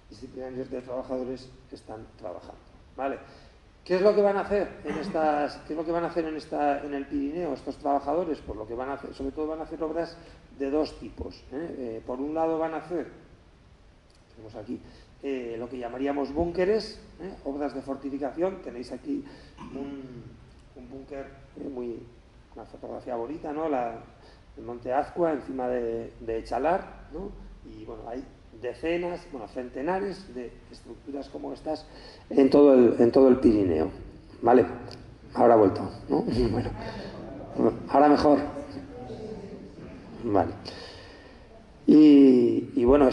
disciplinarios de trabajadores están trabajando, ¿vale? ¿Qué es lo que van a hacer en el Pirineo estos trabajadores? Pues lo que van a hacer, sobre todo van a hacer obras de dos tipos, por un lado van a hacer, tenemos aquí lo que llamaríamos búnkeres, obras de fortificación. Tenéis aquí un búnker, una fotografía bonita, ¿no? El Monte Azcua encima de Echalar, ¿no? Y bueno, hay decenas, centenares de estructuras como estas en todo el Pirineo, ¿vale? Ahora ha vuelto, ¿no? Bueno, ahora mejor. Vale. Y bueno,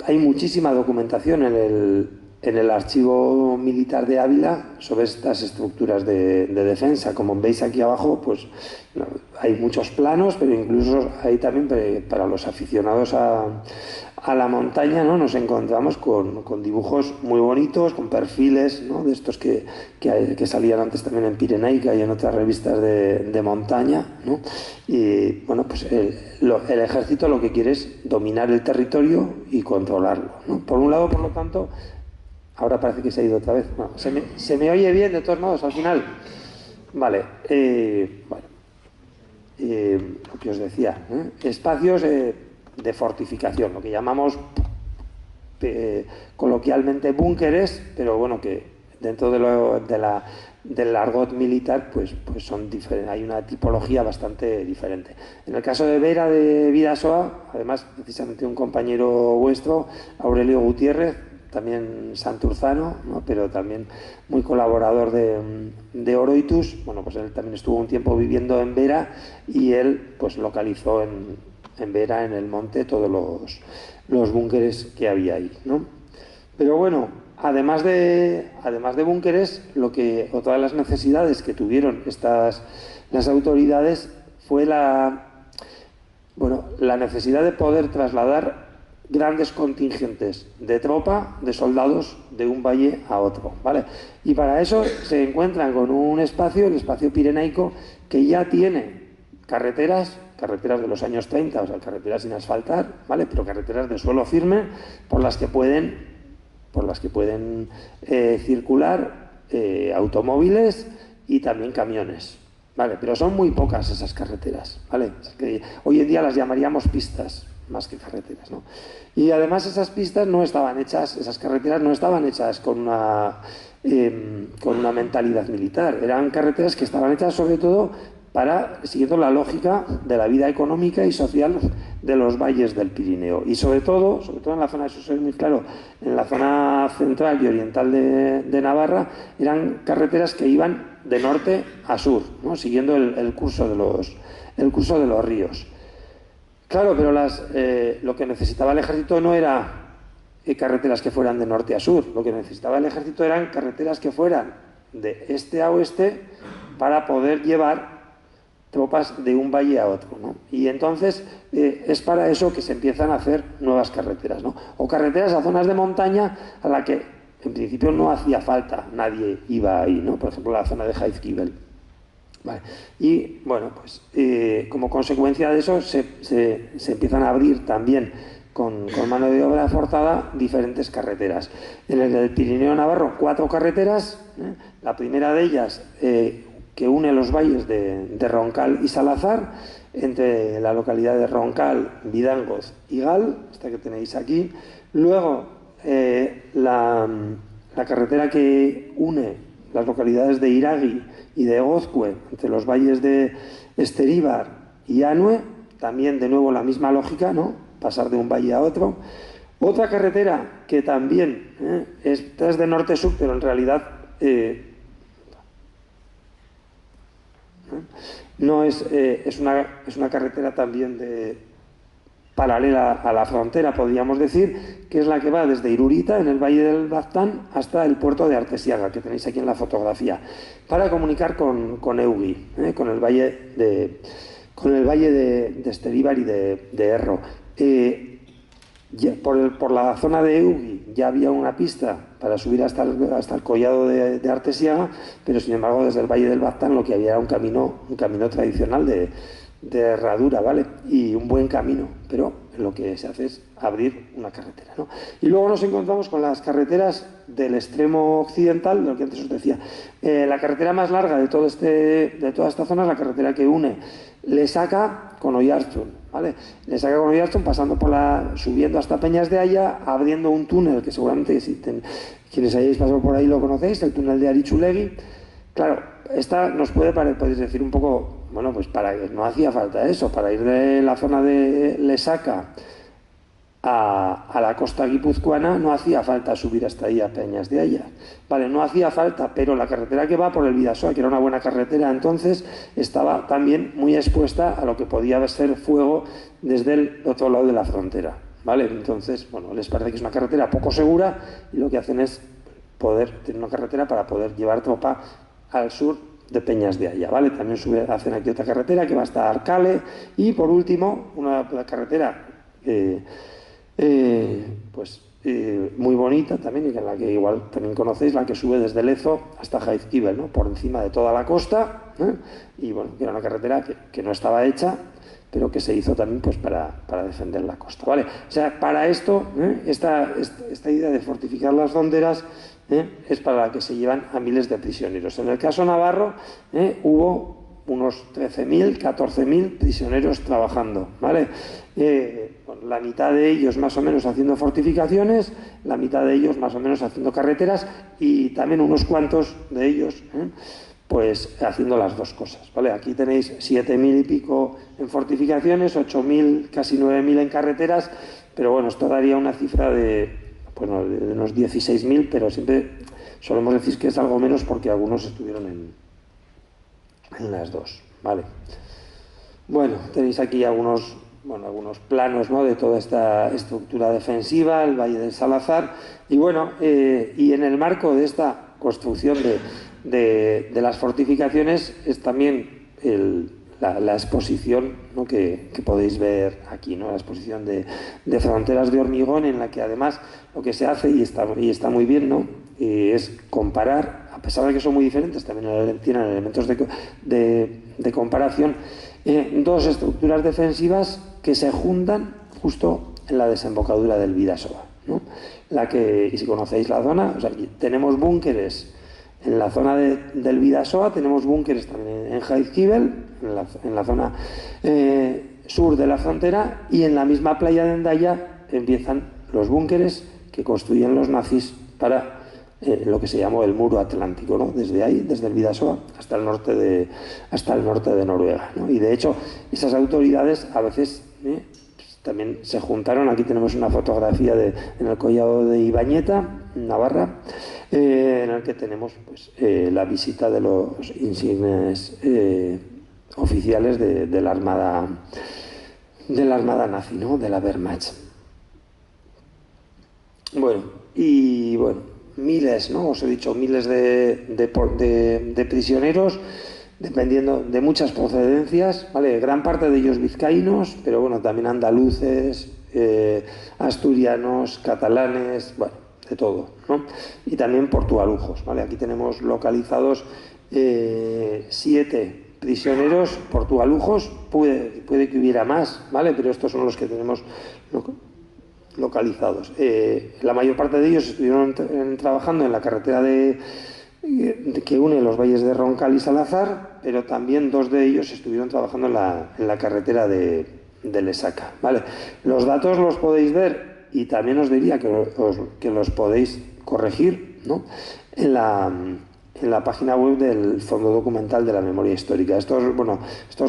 hay muchísima documentación en el archivo militar de Ávila sobre estas estructuras de defensa. Como veis aquí abajo, pues hay muchos planos, pero incluso hay también para los aficionados a la montaña, ¿no? Nos encontramos con dibujos muy bonitos, con perfiles, ¿no? De estos que salían antes también en Pirenaica y en otras revistas de montaña, ¿no? Y bueno, pues el ejército lo que quiere es dominar el territorio y controlarlo, ¿no? Por un lado, por lo tanto, ahora parece que se ha ido otra vez. Bueno, se me oye bien, de todos modos, al final. Vale, lo que os decía, espacios de fortificación, lo que llamamos coloquialmente búnkeres, pero bueno, que dentro del argot militar pues son diferentes, hay una tipología bastante diferente. En el caso de Vera de Bidasoa, además precisamente un compañero vuestro, Aurelio Gutiérrez, también santurzano, ¿no? Pero también muy colaborador de Oroitus. Bueno, pues él también estuvo un tiempo viviendo en Vera y él pues localizó en Vera, en el monte, todos los búnkeres que había ahí, ¿no? Pero bueno, además de búnkeres, otra de las necesidades que tuvieron las autoridades fue la necesidad de poder trasladar grandes contingentes de tropa, de soldados, de un valle a otro, ¿vale? Y para eso se encuentran con un espacio, el espacio pirenaico, que ya tiene carreteras de los años 30, o sea, carreteras sin asfaltar, ¿vale? Pero carreteras de suelo firme por las que pueden circular automóviles y también camiones, ¿vale? Pero son muy pocas esas carreteras, ¿vale? Es que hoy en día las llamaríamos pistas más que carreteras, ¿no? Y además esas pistas no estaban hechas, esas carreteras no estaban hechas con una mentalidad militar, eran carreteras que estaban hechas sobre todo siguiendo la lógica de la vida económica y social de los valles del Pirineo. Y sobre todo en la zona, eso es muy claro, en la zona central y oriental de Navarra, eran carreteras que iban de norte a sur, ¿no? Siguiendo el curso de los ríos. Claro, pero lo que necesitaba el ejército no era carreteras que fueran de norte a sur. Lo que necesitaba el ejército eran carreteras que fueran de este a oeste para poder llevar tropas de un valle a otro, ¿no? Y entonces es para eso que se empiezan a hacer nuevas carreteras, ¿no? O carreteras a zonas de montaña a la que en principio no hacía falta, nadie iba ahí, ¿no? Por ejemplo, la zona de Jaizkibel. Vale. Y bueno, pues como consecuencia de eso se empiezan a abrir también con mano de obra forzada diferentes carreteras. En el del Pirineo Navarro, 4 carreteras. La primera de ellas que une los valles de Roncal y Salazar, entre la localidad de Roncal, Vidangoz y Gal, esta que tenéis aquí. Luego la carretera que une las localidades de Iragui y de Egozcue, entre los valles de Esteríbar y Anue, también de nuevo la misma lógica, ¿no? Pasar de un valle a otro. Otra carretera que también esta es de norte a sur, pero en realidad no es una carretera también paralela a la frontera, podríamos decir, que es la que va desde Irurita, en el Valle del Baztán, hasta el puerto de Artesiaga, que tenéis aquí en la fotografía, para comunicar con Eugui, con el valle de Esteríbar y de Erro. Por la zona de Eugui ya había una pista para subir hasta el collado de Artesiaga, pero sin embargo desde el Valle del Baztán lo que había era un camino tradicional de herradura, ¿vale? Y un buen camino, pero lo que se hace es abrir una carretera, ¿no? Y luego nos encontramos con las carreteras del extremo occidental, lo que antes os decía. La carretera más larga de toda esta zona es la carretera que une Lesaca con Oiartzun, ¿vale? Lesaca con Oiartzun, subiendo hasta Peñas de Aya, abriendo un túnel que seguramente quienes hayáis pasado por ahí lo conocéis, el túnel de Arichulegui. Claro, esta nos podéis decir un poco, bueno, pues no hacía falta eso, para ir de la zona de Lesaca a la costa guipuzcoana no hacía falta subir hasta ahí a Peñas de Aya. Vale, no hacía falta, pero la carretera que va por el Bidasoa, que era una buena carretera entonces, estaba también muy expuesta a lo que podía ser fuego desde el otro lado de la frontera. Vale, entonces, bueno, les parece que es una carretera poco segura y lo que hacen es poder tener una carretera para poder llevar tropa al sur de Peñas de Aya, ¿vale? También hacen aquí otra carretera que va hasta Arcale y por último una carretera muy bonita también, y en la que igual también conocéis, la que sube desde Lezo hasta Jaizkibel, ¿no? Por encima de toda la costa, y bueno, que era una carretera que no estaba hecha, pero que se hizo también pues para defender la costa, ¿vale? O sea, para esto, esta idea de fortificar las fronteras es para la que se llevan a miles de prisioneros. En el caso navarro hubo unos 13.000, 14.000 prisioneros trabajando, ¿vale? La mitad de ellos más o menos haciendo fortificaciones, la mitad de ellos más o menos haciendo carreteras y también unos cuantos de ellos pues haciendo las dos cosas, ¿vale? Aquí tenéis 7.000 y pico en fortificaciones, 8.000, casi 9.000 en carreteras, pero bueno, esto daría una cifra de unos 16.000, pero siempre solemos decir que es algo menos porque algunos estuvieron en las dos, ¿vale? Bueno, tenéis aquí algunos planos, ¿no?, de toda esta estructura defensiva, el Valle del Salazar, y bueno, y en el marco de esta construcción de las fortificaciones es también la exposición, ¿no?, que podéis ver aquí, ¿no?, la exposición de fronteras de hormigón, en la que además lo que se hace, y está muy bien, ¿no?, es comparar, a pesar de que son muy diferentes, también tienen elementos de comparación, dos estructuras defensivas que se juntan justo en la desembocadura del Bidasoa, ¿no? Y si conocéis la zona, o sea, tenemos búnkeres en la zona del Bidasoa, tenemos búnkeres también en Jaizkibel, en la zona sur de la frontera, y en la misma playa de Hendaya empiezan los búnkeres que construyen los nazis para lo que se llamó el muro atlántico, ¿no? Desde ahí, desde el Bidasoa hasta el norte de Noruega, ¿no? Y de hecho, esas autoridades a veces también se juntaron. Aquí tenemos una fotografía en el collado de Ibañeta, Navarra, en el que tenemos pues, la visita de los insignes oficiales de la Armada nazi, ¿no? De la Wehrmacht. Bueno, miles, ¿no? Os he dicho, miles de prisioneros, dependiendo de muchas procedencias, ¿vale? Gran parte de ellos vizcaínos, pero bueno, también andaluces, asturianos, catalanes, bueno, de todo, ¿no? Y también portugalujos, ¿vale? Aquí tenemos localizados 7 prisioneros portugalujos, puede que hubiera más, ¿vale? Pero estos son los que tenemos localizados. La mayor parte de ellos estuvieron trabajando en la carretera que une los valles de Roncal y Salazar, pero también 2 de ellos estuvieron trabajando en la carretera de Lesaca, ¿vale? Los datos los podéis ver y también os diría que los podéis corregir, ¿no? En la página web del Fondo Documental de la Memoria Histórica. Estos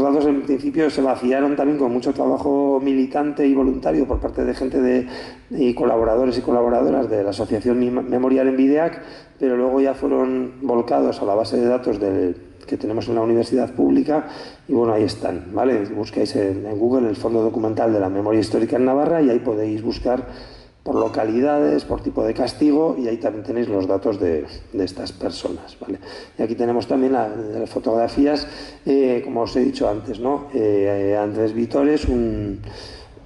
datos en principio se vaciaron también con mucho trabajo militante y voluntario por parte de gente y colaboradores y colaboradoras de la Asociación Memorial en Videac, pero luego ya fueron volcados a la base de datos que tenemos en la universidad pública y bueno, ahí están, ¿vale? Buscáis en Google el Fondo Documental de la Memoria Histórica en Navarra y ahí podéis buscar por localidades, por tipo de castigo, y ahí también tenéis los datos de estas personas, ¿vale? Y aquí tenemos también las fotografías, como os he dicho antes, ¿no? Andrés Vitores, un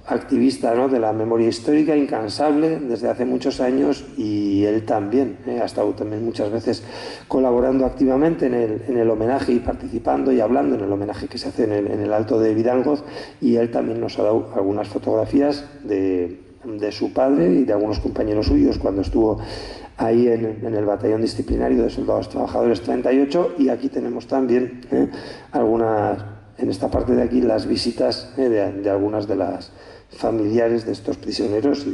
activista, ¿no?, de la memoria histórica, incansable desde hace muchos años, y él también ha estado también muchas veces colaborando activamente en el homenaje y participando y hablando en el homenaje que se hace en el Alto de Vidangoz, y él también nos ha dado algunas fotografías de su padre y de algunos compañeros suyos cuando estuvo ahí en el batallón disciplinario de soldados trabajadores 38, y aquí tenemos también algunas, en esta parte de aquí, las visitas de algunas de las familiares de estos prisioneros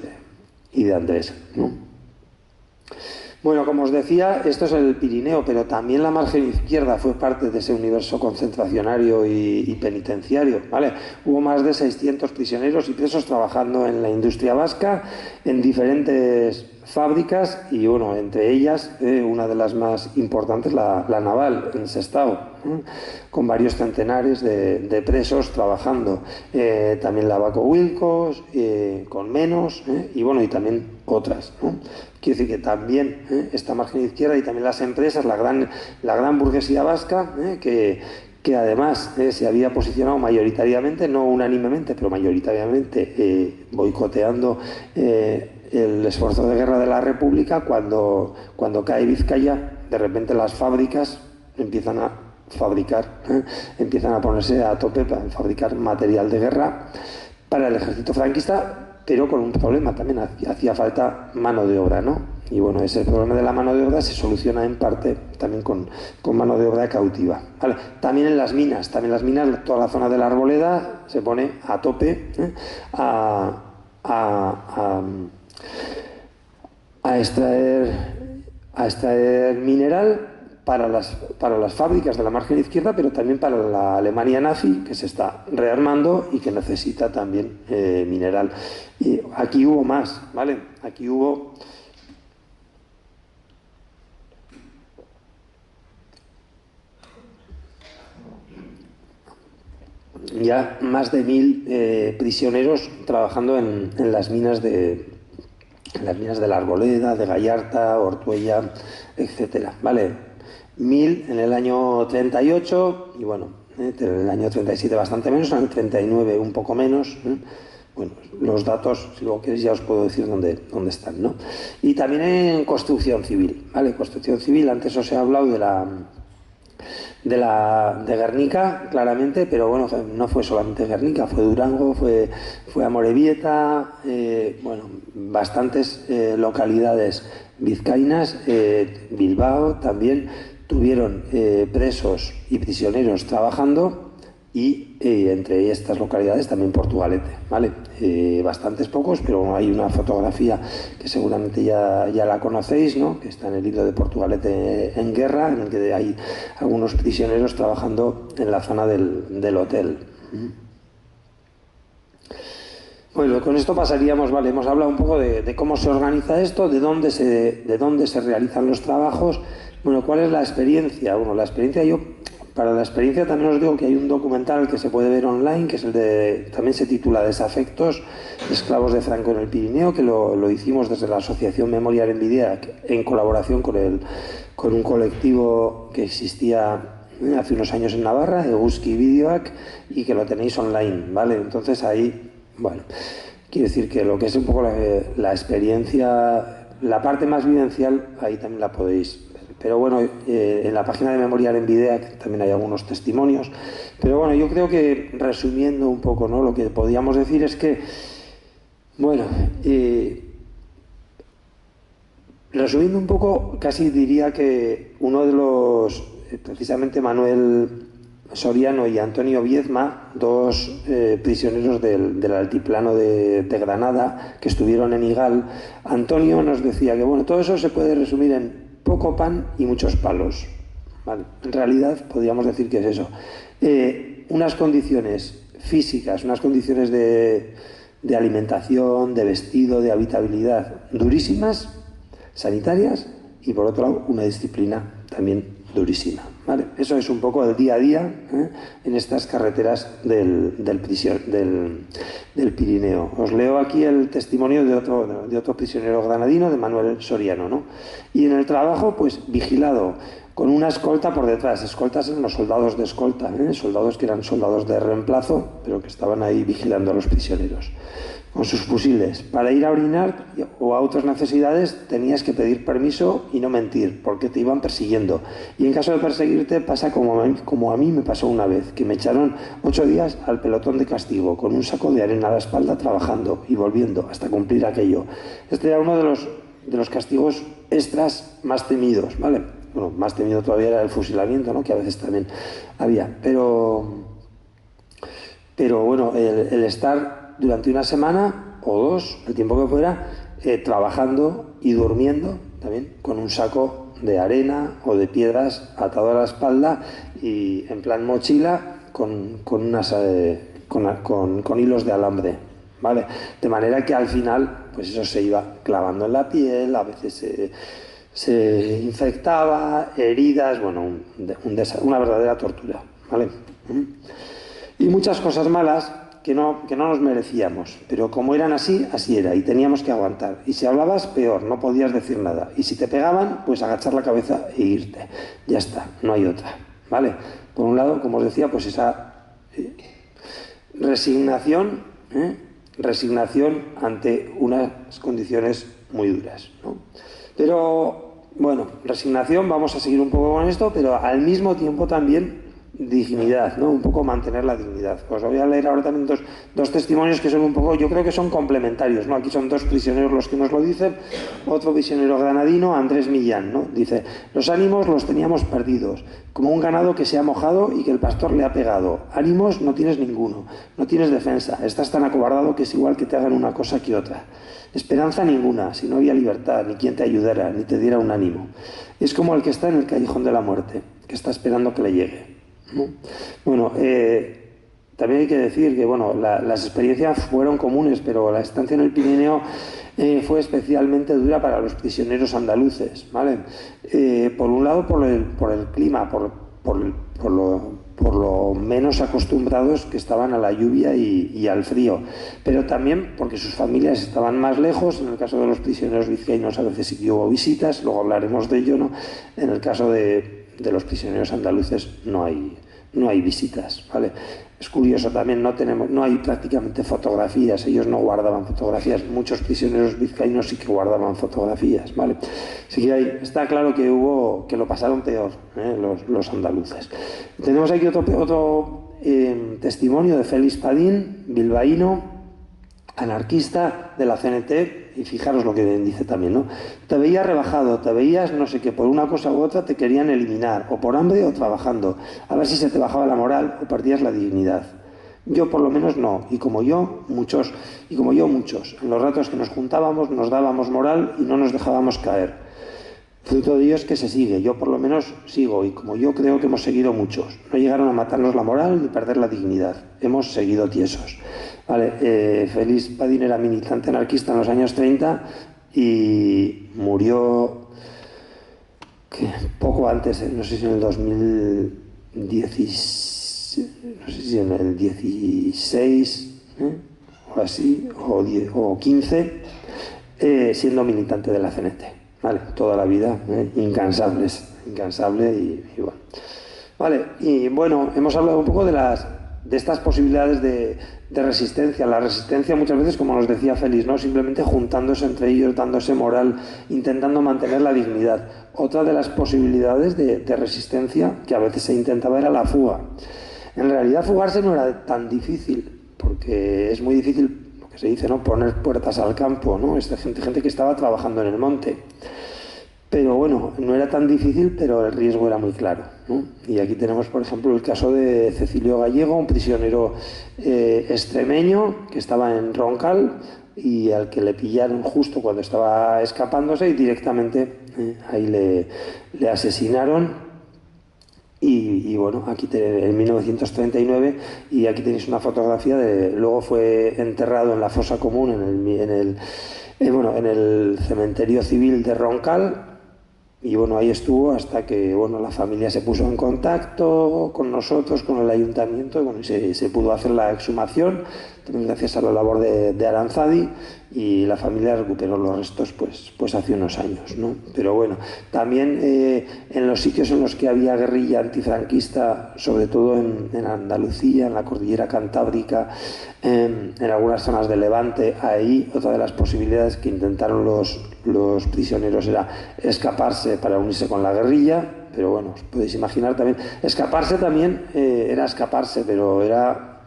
y de Andrés, ¿no? Bueno, como os decía, esto es el Pirineo, pero también la margen izquierda fue parte de ese universo concentracionario y penitenciario, ¿vale? Hubo más de 600 prisioneros y presos trabajando en la industria vasca, en diferentes fábricas, y bueno, entre ellas una de las más importantes, la naval, en Sestao, con varios centenares de presos trabajando. También la Baco Wilcos, con menos, y bueno, y también otras, ¿no? Quiero decir que también esta margen izquierda y también las empresas, la gran burguesía vasca, que además se había posicionado mayoritariamente, no unánimemente, pero mayoritariamente boicoteando el esfuerzo de guerra de la República. Cuando cae Vizcaya, de repente las fábricas empiezan a fabricar, empiezan a ponerse a tope para fabricar material de guerra para el ejército franquista, pero con un problema también: hacía falta mano de obra, ¿no? Y bueno, ese problema de la mano de obra se soluciona en parte también con mano de obra cautiva, ¿vale? También en las minas, toda la zona de la Arboleda se pone a tope a extraer mineral para las fábricas de la margen izquierda, pero también para la Alemania nazi, que se está rearmando y que necesita también mineral. Y aquí hubo más, ¿vale? Aquí hubo ya más de 1000 prisioneros trabajando en las minas de la Arboleda, de Gallarta, Ortuella, etcétera, ¿vale? 1000 en el año 38 y bueno, en el año 37 bastante menos, en el 39 un poco menos. Bueno, los datos, si luego queréis, ya os puedo decir dónde están, ¿no? Y también en construcción civil, ¿vale? Construcción civil, antes os he hablado de Guernica, claramente, pero bueno, no fue solamente Guernica, fue Durango, fue Amorebieta, bueno, bastantes localidades vizcaínas, Bilbao también tuvieron presos y prisioneros trabajando y entre estas localidades también Portugalete, ¿vale? Bastantes pocos, pero hay una fotografía que seguramente ya la conocéis, ¿no? Que está en el libro de Portugalete en guerra, en el que hay algunos prisioneros trabajando en la zona del hotel. Bueno, con esto pasaríamos, vale, hemos hablado un poco de cómo se organiza esto, de dónde se realizan los trabajos. Bueno, ¿cuál es la experiencia? Bueno, para la experiencia también os digo que hay un documental que se puede ver online, que es también se titula Desafectos, esclavos de Franco en el Pirineo, que lo hicimos desde la Asociación Memorial en Bideac, en colaboración con un colectivo que existía hace unos años en Navarra, Eguski Bideoak, y que lo tenéis online, ¿vale? Entonces ahí, bueno, quiero decir que lo que es un poco la experiencia, la parte más vivencial, ahí también la podéis ver. Pero bueno, en la página de Memorial en Bideac también hay algunos testimonios. Pero bueno, yo creo que resumiendo un poco, ¿no? Lo que podríamos decir es que, bueno, resumiendo un poco, casi diría que uno de los, precisamente Manuel Soriano y Antonio Viedma, dos prisioneros del altiplano de Granada, que estuvieron en Igal. Antonio nos decía que bueno, todo eso se puede resumir en poco pan y muchos palos, ¿vale? En realidad podríamos decir que es eso. Unas condiciones físicas, unas condiciones de alimentación, de vestido, de habitabilidad durísimas, sanitarias, y por otro lado una disciplina también durísima, ¿vale? Eso es un poco el día a día en estas carreteras del Pirineo. Os leo aquí el testimonio de otro prisionero granadino, de Manuel Soriano, ¿no? Y en el trabajo, pues vigilado, con una escolta por detrás. Escoltas eran los soldados de escolta, soldados que eran soldados de reemplazo, pero que estaban ahí vigilando a los prisioneros. Con sus fusiles. Para ir a orinar o a otras necesidades tenías que pedir permiso y no mentir, porque te iban persiguiendo. Y en caso de perseguirte pasa como a mí me pasó una vez, que me echaron 8 días al pelotón de castigo, con un saco de arena a la espalda trabajando y volviendo hasta cumplir aquello. Este era uno de los castigos extras más temidos, ¿vale? Bueno, más temido todavía era el fusilamiento, ¿no? Que a veces también había. Pero bueno, el estar durante una semana o dos, el tiempo que fuera, trabajando y durmiendo también con un saco de arena o de piedras atado a la espalda y en plan mochila con hilos de alambre, ¿vale? De manera que al final, pues eso se iba clavando en la piel, a veces se infectaba, heridas, bueno, una verdadera tortura, ¿vale? Y muchas cosas malas que no nos merecíamos, pero como eran así, así era, y teníamos que aguantar. Y si hablabas, peor, no podías decir nada. Y si te pegaban, pues agachar la cabeza e irte. Ya está, no hay otra, ¿vale? Por un lado, como os decía, pues esa resignación ante unas condiciones muy duras, ¿no? Pero, bueno, resignación, vamos a seguir un poco con esto, pero al mismo tiempo también dignidad, ¿no? Un poco mantener la dignidad. Os voy a leer ahora también dos testimonios que son un poco, yo creo que son complementarios, ¿no? Aquí son dos prisioneros los que nos lo dicen. Otro prisionero granadino, Andrés Millán, ¿no? Dice: los ánimos los teníamos perdidos, como un ganado que se ha mojado y que el pastor le ha pegado. Ánimos no tienes ninguno, no tienes defensa, estás tan acobardado que es igual que te hagan una cosa que otra. Esperanza ninguna, si no había libertad, ni quien te ayudara, ni te diera un ánimo. Es como el que está en el callejón de la muerte, que está esperando que le llegue, ¿no? Bueno, también hay que decir que bueno, las experiencias fueron comunes, pero la estancia en el Pirineo fue especialmente dura para los prisioneros andaluces, ¿vale? Por un lado por el clima, por lo menos acostumbrados que estaban a la lluvia y al frío, pero también porque sus familias estaban más lejos. En el caso de los prisioneros vizcaínos a veces sí que hubo visitas, luego hablaremos de ello, ¿no? En el caso de los prisioneros andaluces no hay visitas, ¿vale? Es curioso también, no hay prácticamente fotografías, ellos no guardaban fotografías, muchos prisioneros vizcaínos sí que guardaban fotografías, ¿vale? Así que está claro que lo pasaron peor, los andaluces. Tenemos aquí otro testimonio de Félix Padín, bilbaíno, anarquista de la CNT, y fijaros lo que dice también, ¿no? Te veías rebajado, te veías, no sé qué, por una cosa u otra te querían eliminar, o por hambre o trabajando, a ver si se te bajaba la moral o perdías la dignidad. Yo por lo menos no, y como yo, muchos. En los ratos que nos juntábamos nos dábamos moral y no nos dejábamos caer. Fruto de ello es que se sigue, yo por lo menos sigo, y como yo creo que hemos seguido muchos. No llegaron a matarnos la moral ni perder la dignidad, hemos seguido tiesos. Vale, Félix Padín era militante anarquista en los años 30 y murió poco antes, no sé si en el 2016, no sé si en el 16, o así, o 15, siendo militante de la CNT. Vale, toda la vida, incansable y bueno. Vale, y bueno, hemos hablado un poco de estas posibilidades de resistencia. La resistencia muchas veces, como nos decía Félix, ¿no? Simplemente juntándose entre ellos, dándose moral, intentando mantener la dignidad. Otra de las posibilidades de resistencia que a veces se intentaba era la fuga. En realidad fugarse no era tan difícil, porque es muy difícil, lo que se dice, ¿no? Poner puertas al campo, ¿no? Esta gente que estaba trabajando en el monte. Pero bueno, no era tan difícil, pero el riesgo era muy claro, ¿no? Y aquí tenemos, por ejemplo, el caso de Cecilio Gallego, un prisionero extremeño que estaba en Roncal y al que le pillaron justo cuando estaba escapándose y directamente ahí le asesinaron. Y bueno, aquí en 1939, y aquí tenéis una fotografía luego fue enterrado en la fosa común en el cementerio civil de Roncal. Y bueno, ahí estuvo hasta que bueno, la familia se puso en contacto con nosotros, con el ayuntamiento, y bueno, se pudo hacer la exhumación, también gracias a la labor de Aranzadi, y la familia recuperó los restos pues hace unos años, ¿no? Pero bueno, también en los sitios en los que había guerrilla antifranquista, sobre todo en Andalucía, en la cordillera cantábrica, en algunas zonas de Levante, ahí otra de las posibilidades que intentaron los prisioneros era escaparse para unirse con la guerrilla, pero bueno, os podéis imaginar también, escaparse también era escaparse, pero era,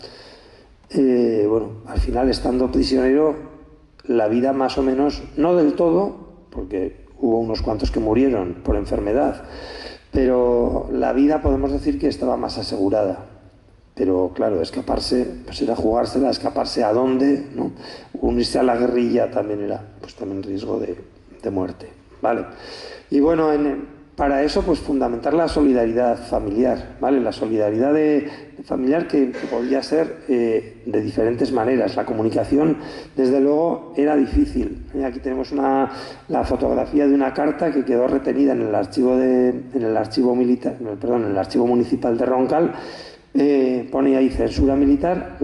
bueno, al final estando prisionero, la vida más o menos, no del todo, porque hubo unos cuantos que murieron por enfermedad, pero la vida podemos decir que estaba más asegurada. Pero claro, escaparse pues era jugársela, escaparse a dónde, ¿no? Unirse a la guerrilla también era pues también riesgo de muerte, ¿vale? Y bueno, para eso pues fundamentar la solidaridad familiar, ¿vale? La solidaridad familiar que podía ser de diferentes maneras. La comunicación, desde luego, era difícil. Aquí tenemos la fotografía de una carta que quedó retenida en el archivo municipal de Roncal. Pone ahí censura militar.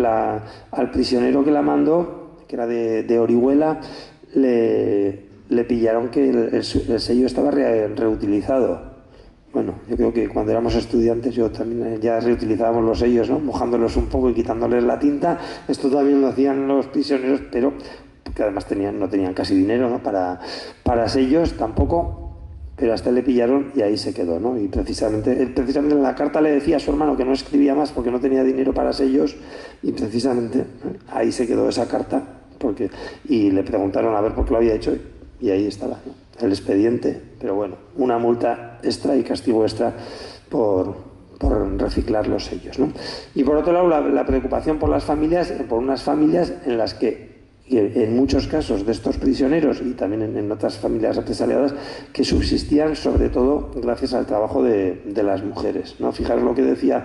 Al prisionero que la mandó, que era de Orihuela, le pillaron que el sello estaba reutilizado. Bueno, yo creo que cuando éramos estudiantes yo también ya reutilizábamos los sellos, ¿no? Mojándolos un poco y quitándoles la tinta. Esto también lo hacían los prisioneros, pero porque además no tenían casi dinero, ¿no? Para sellos tampoco, pero hasta le pillaron y ahí se quedó, ¿no? Y precisamente en la carta le decía a su hermano que no escribía más porque no tenía dinero para sellos, y precisamente ahí se quedó esa carta y le preguntaron a ver por qué lo había hecho. Y ahí estaba, ¿no? El expediente, pero bueno, una multa extra y castigo extra por reciclar los sellos, ¿no? Y por otro lado, la preocupación por unas familias en las que en muchos casos de estos prisioneros y también en otras familias represaliadas que subsistían sobre todo gracias al trabajo de las mujeres, ¿no? Fijaros lo que decía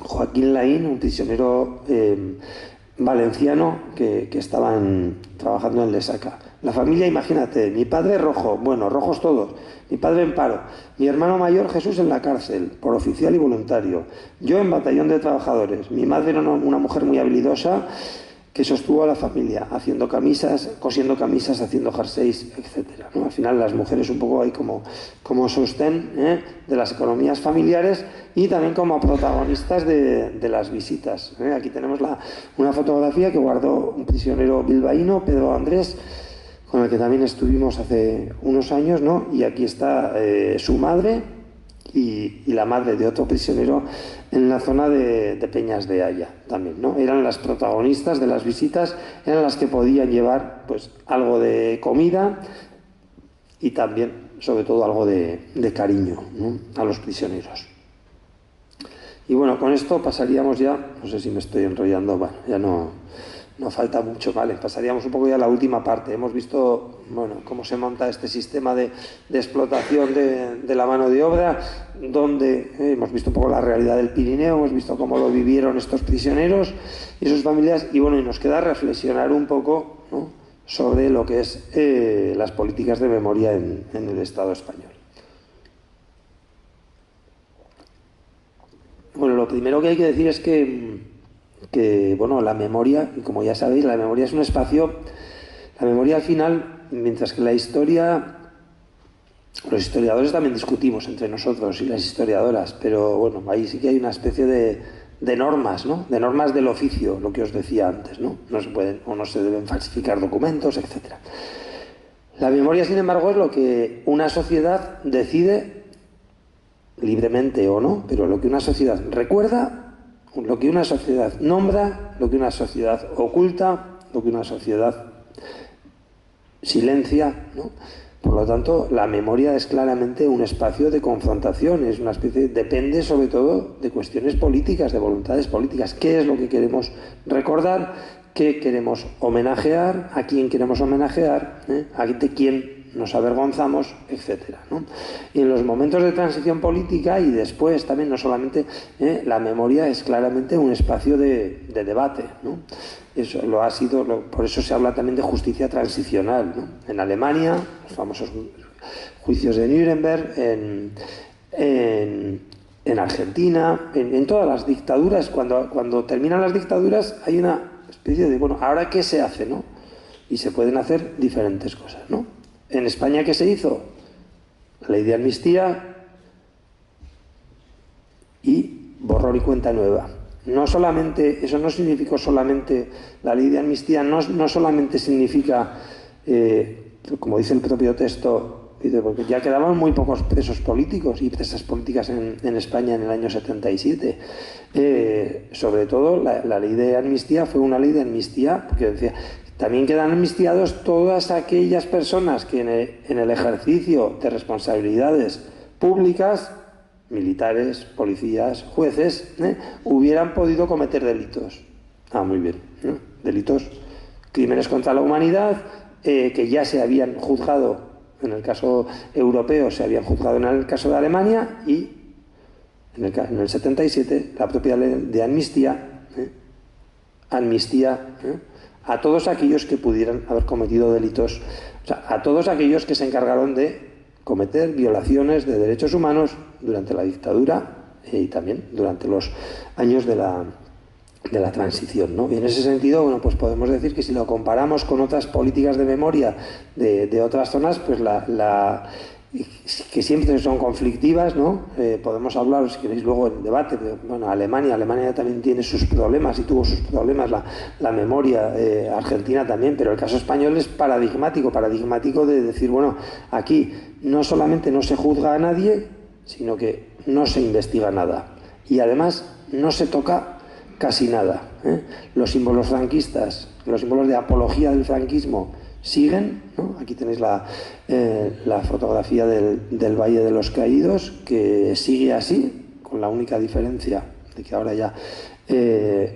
Joaquín Laín, un prisionero valenciano que estaban trabajando en Lesaca. La familia, imagínate, mi padre rojo, bueno, rojos todos, mi padre en paro, mi hermano mayor Jesús en la cárcel, por oficial y voluntario, yo en batallón de trabajadores, mi madre era una mujer muy habilidosa que sostuvo a la familia, haciendo camisas, cosiendo camisas, haciendo jerseys, etcétera, ¿no? Al final las mujeres un poco ahí como sostén de las economías familiares y también como protagonistas de las visitas. Aquí tenemos una fotografía que guardó un prisionero bilbaíno, Pedro Andrés, con el que también estuvimos hace unos años, ¿no? Y aquí está su madre y la madre de otro prisionero en la zona de Peñas de Haya también, ¿no? Eran las protagonistas de las visitas, eran las que podían llevar pues algo de comida y también, sobre todo, algo de cariño, ¿no?, a los prisioneros. Y bueno, con esto pasaríamos ya, no sé si me estoy enrollando, bueno, ya no falta mucho, ¿vale? Pasaríamos un poco ya a la última parte. Hemos visto, bueno, cómo se monta este sistema de explotación de la mano de obra, donde hemos visto un poco la realidad del Pirineo, hemos visto cómo lo vivieron estos prisioneros y sus familias, y bueno, y nos queda reflexionar un poco, ¿no?, sobre lo que es las políticas de memoria en el Estado español. Bueno, lo primero que hay que decir es que bueno, la memoria, y como ya sabéis, la memoria es un espacio, la memoria al final, mientras que la historia, los historiadores también discutimos entre nosotros y las historiadoras, pero bueno, ahí sí que hay una especie de normas, ¿no?, de normas del oficio, lo que os decía antes, ¿no? No se pueden o no se deben falsificar documentos, etc. La memoria, sin embargo, es lo que una sociedad decide, libremente o no, pero lo que una sociedad recuerda, lo que una sociedad nombra, lo que una sociedad oculta, lo que una sociedad silencia, ¿no? Por lo tanto, la memoria es claramente un espacio de confrontación, es una especie, depende sobre todo de cuestiones políticas, de voluntades políticas. ¿Qué es lo que queremos recordar? ¿Qué queremos homenajear? ¿A quién queremos homenajear? ¿De quién nos avergonzamos? Etcétera, ¿no? Y en los momentos de transición política y después también, no solamente, la memoria es claramente un espacio de debate, ¿no? Eso lo ha sido, por eso se habla también de justicia transicional, ¿no? En Alemania, los famosos juicios de Nuremberg, en Argentina, en todas las dictaduras, cuando terminan las dictaduras hay una especie de, bueno, ¿ahora qué se hace, no? Y se pueden hacer diferentes cosas, ¿no? En España, ¿qué se hizo? La ley de amnistía y borrón y cuenta nueva. No solamente, eso no significó solamente, la ley de amnistía no solamente significa, como dice el propio texto, porque ya quedaban muy pocos presos políticos y presas políticas en España en el año 77. Sobre todo, la ley de amnistía fue una ley de amnistía, porque decía, también quedan amnistiados todas aquellas personas que en el ejercicio de responsabilidades públicas, militares, policías, jueces, hubieran podido cometer delitos. Muy bien, ¿no? Delitos, crímenes contra la humanidad, que ya se habían juzgado, en el caso europeo se habían juzgado en el caso de Alemania, y en el 77 la propia ley de amnistía, a todos aquellos que pudieran haber cometido delitos, o sea, a todos aquellos que se encargaron de cometer violaciones de derechos humanos durante la dictadura y también durante los años de la transición, ¿no? Y en ese sentido, bueno, pues podemos decir que si lo comparamos con otras políticas de memoria de otras zonas, pues que siempre son conflictivas, ¿no? Podemos hablar, si queréis, luego en debate, pero, bueno, Alemania también tiene sus problemas y tuvo sus problemas, la memoria, Argentina también, pero el caso español es paradigmático de decir, bueno, aquí no solamente no se juzga a nadie, sino que no se investiga nada y además no se toca casi nada, Los símbolos franquistas, los símbolos de apología del franquismo siguen, ¿no? Aquí tenéis la fotografía del Valle de los Caídos, que sigue así, con la única diferencia de que ahora ya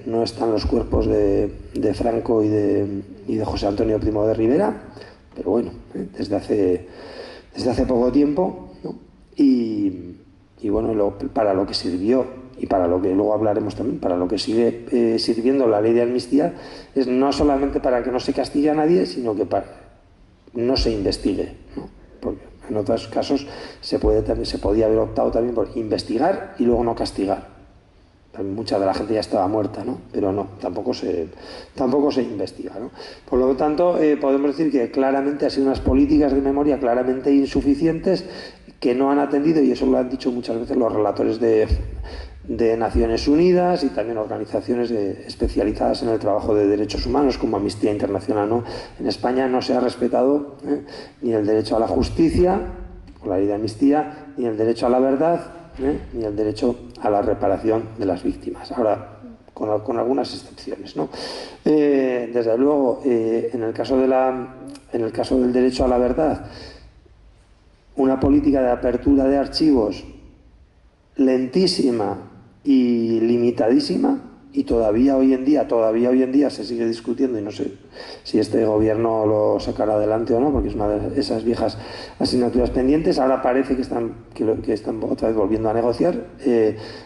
no están los cuerpos de Franco y de José Antonio Primo de Rivera, pero bueno, desde hace poco tiempo, ¿no? Y bueno, para lo que sirvió y para lo que luego hablaremos también, para lo que sigue sirviendo la ley de amnistía, es no solamente para que no se castigue a nadie, sino que para no se investigue, ¿no? Porque en otros casos se podía haber optado también por investigar y luego no castigar. También mucha de la gente ya estaba muerta, ¿no? Pero no, tampoco se investiga, ¿no? Por lo tanto, podemos decir que claramente ha sido unas políticas de memoria claramente insuficientes, que no han atendido, y eso lo han dicho muchas veces los relatores de Naciones Unidas y también organizaciones especializadas en el trabajo de derechos humanos como Amnistía Internacional, ¿no? En España no se ha respetado ni el derecho a la justicia, con la ley de amnistía, ni el derecho a la verdad, ni el derecho a la reparación de las víctimas. Ahora, con algunas excepciones, ¿no? Desde luego, en el caso del derecho a la verdad, una política de apertura de archivos lentísima y limitadísima, y todavía hoy en día se sigue discutiendo, y no sé si este gobierno lo sacará adelante o no, porque es una de esas viejas asignaturas pendientes. Ahora parece que están otra vez volviendo a negociar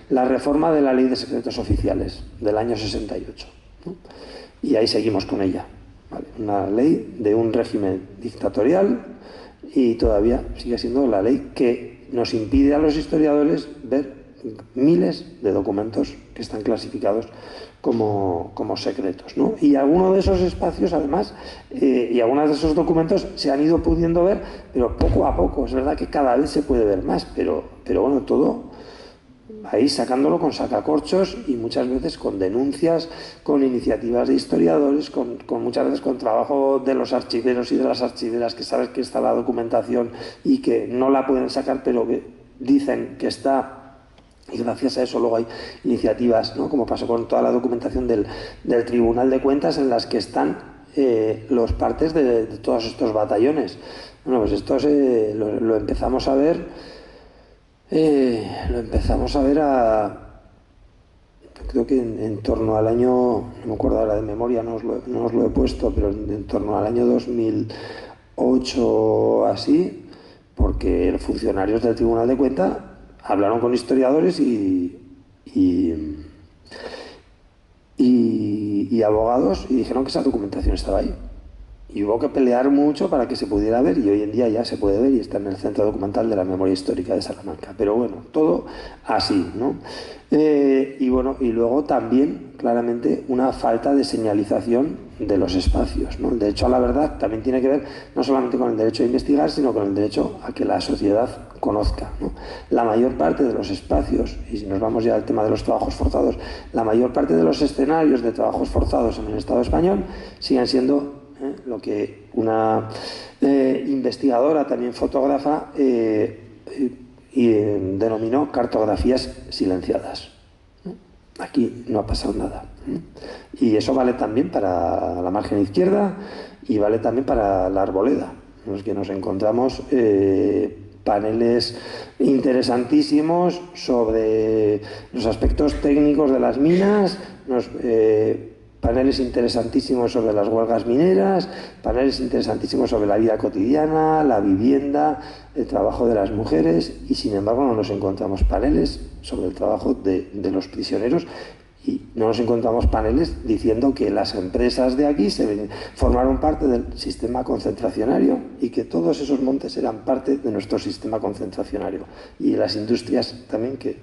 la reforma de la Ley de Secretos Oficiales del año 68, ¿no? Y ahí seguimos con ella, ¿vale? Una ley de un régimen dictatorial, y todavía sigue siendo la ley que nos impide a los historiadores ver miles de documentos que están clasificados como secretos, ¿no? Y algunos de esos espacios, además, y algunos de esos documentos se han ido pudiendo ver, pero poco a poco. Es verdad que cada vez se puede ver más, pero bueno, todo ahí sacándolo con sacacorchos, y muchas veces con denuncias, con iniciativas de historiadores, muchas veces con trabajo de los archiveros y de las archiveras, que sabes que está la documentación y que no la pueden sacar, pero que dicen que está. Y gracias a eso luego hay iniciativas, ¿no? Como pasó con toda la documentación del Tribunal de Cuentas, en las que están los partes de todos estos batallones. Bueno, pues esto lo empezamos a ver. Creo que en torno al año, no me acuerdo ahora de memoria, no os lo he puesto, pero en torno al año 2008 así, porque los funcionarios del Tribunal de Cuentas hablaron con historiadores y abogados, y dijeron que esa documentación estaba ahí. Y hubo que pelear mucho para que se pudiera ver, y hoy en día ya se puede ver y está en el Centro Documental de la Memoria Histórica de Salamanca. Pero bueno, todo así, ¿no? Y bueno, y luego también, claramente, una falta de señalización de los espacios, ¿no? El derecho a la verdad también tiene que ver no solamente con el derecho a investigar, sino con el derecho a que la sociedad conozca, ¿no? La mayor parte de los espacios, y si nos vamos ya al tema de los trabajos forzados, la mayor parte de los escenarios de trabajos forzados en el Estado español siguen siendo lo que una investigadora, también fotógrafa, denominó cartografías silenciadas. Aquí no ha pasado nada. Y eso vale también para la margen izquierda y vale también para la Arboleda, en los que nos encontramos paneles interesantísimos sobre los aspectos técnicos de las minas, paneles interesantísimos sobre las huelgas mineras, paneles interesantísimos sobre la vida cotidiana, la vivienda, el trabajo de las mujeres, y sin embargo no nos encontramos paneles sobre el trabajo de los prisioneros, y no nos encontramos paneles diciendo que las empresas de aquí formaron parte del sistema concentracionario y que todos esos montes eran parte de nuestro sistema concentracionario, y las industrias también que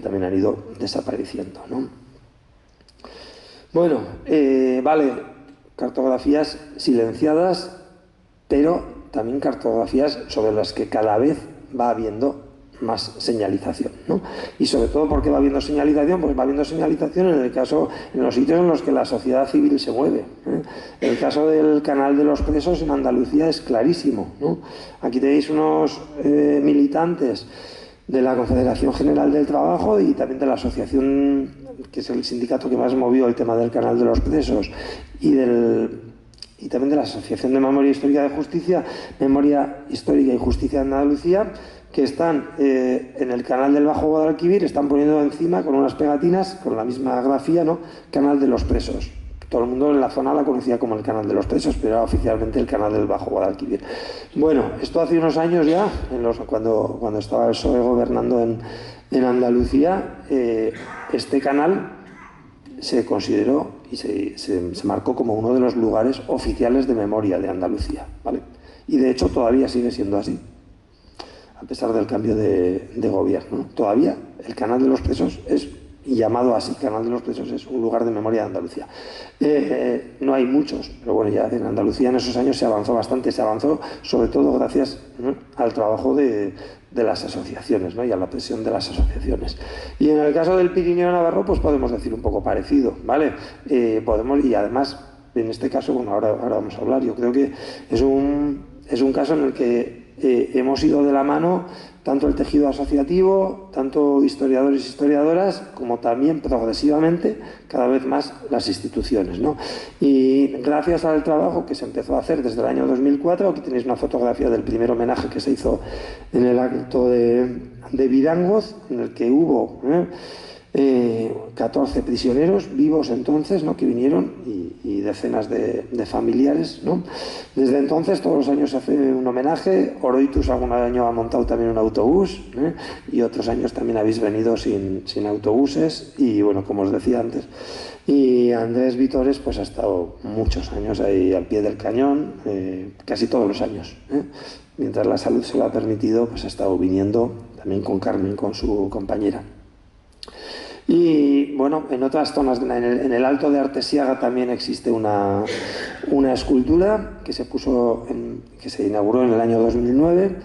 también han ido desapareciendo, ¿no? Bueno, vale, cartografías silenciadas, pero también cartografías sobre las que cada vez va habiendo más señalización, ¿no? Y sobre todo, ¿por qué va habiendo señalización? Pues va habiendo señalización en los sitios en los que la sociedad civil se mueve, ¿eh? El caso del Canal de los Presos en Andalucía es clarísimo, ¿no? Aquí tenéis unos militantes de la Confederación General del Trabajo y también de la asociación, que es el sindicato que más movió el tema del Canal de los Presos, y también de la Asociación de Memoria Histórica y Justicia de Andalucía, que están en el canal del Bajo Guadalquivir, están poniendo encima con unas pegatinas, con la misma grafía, ¿no? Canal de los Presos. Todo el mundo en la zona la conocía como el Canal de los Presos, pero era oficialmente el Canal del Bajo Guadalquivir. Bueno, esto hace unos años ya, cuando estaba el PSOE gobernando en Andalucía, este canal se consideró y se marcó como uno de los lugares oficiales de memoria de Andalucía, ¿vale? Y de hecho todavía sigue siendo así, a pesar del cambio de gobierno. Todavía el Canal de los Presos es llamado así, Canal de los Presos, es un lugar de memoria de Andalucía. No hay muchos, pero bueno, ya en Andalucía en esos años se avanzó bastante, se avanzó sobre todo gracias, ¿no?, al trabajo de las asociaciones, ¿no?, y a la presión de las asociaciones. Y en el caso del Pirineo Navarro, pues podemos decir un poco parecido, ¿vale? Y además, en este caso, bueno, ahora vamos a hablar, yo creo que es un caso en el que hemos ido de la mano tanto el tejido asociativo, tanto historiadores y historiadoras, como también progresivamente cada vez más las instituciones, ¿no? Y gracias al trabajo que se empezó a hacer desde el año 2004, aquí tenéis una fotografía del primer homenaje que se hizo en el acto de Vidangoz, en el que hubo 14 prisioneros vivos entonces, ¿no?, que vinieron y decenas de familiares, ¿no? Desde entonces todos los años se hace un homenaje. Oroitus algún año ha montado también un autobús, y otros años también habéis venido sin autobuses, y bueno, como os decía antes, y Andrés Vitores pues ha estado muchos años ahí al pie del cañón, casi todos los años, mientras la salud se lo ha permitido, pues ha estado viniendo también con Carmen, con su compañera. Y bueno, en otras zonas, en el Alto de Artesiaga también existe una escultura que se inauguró en el año 2009,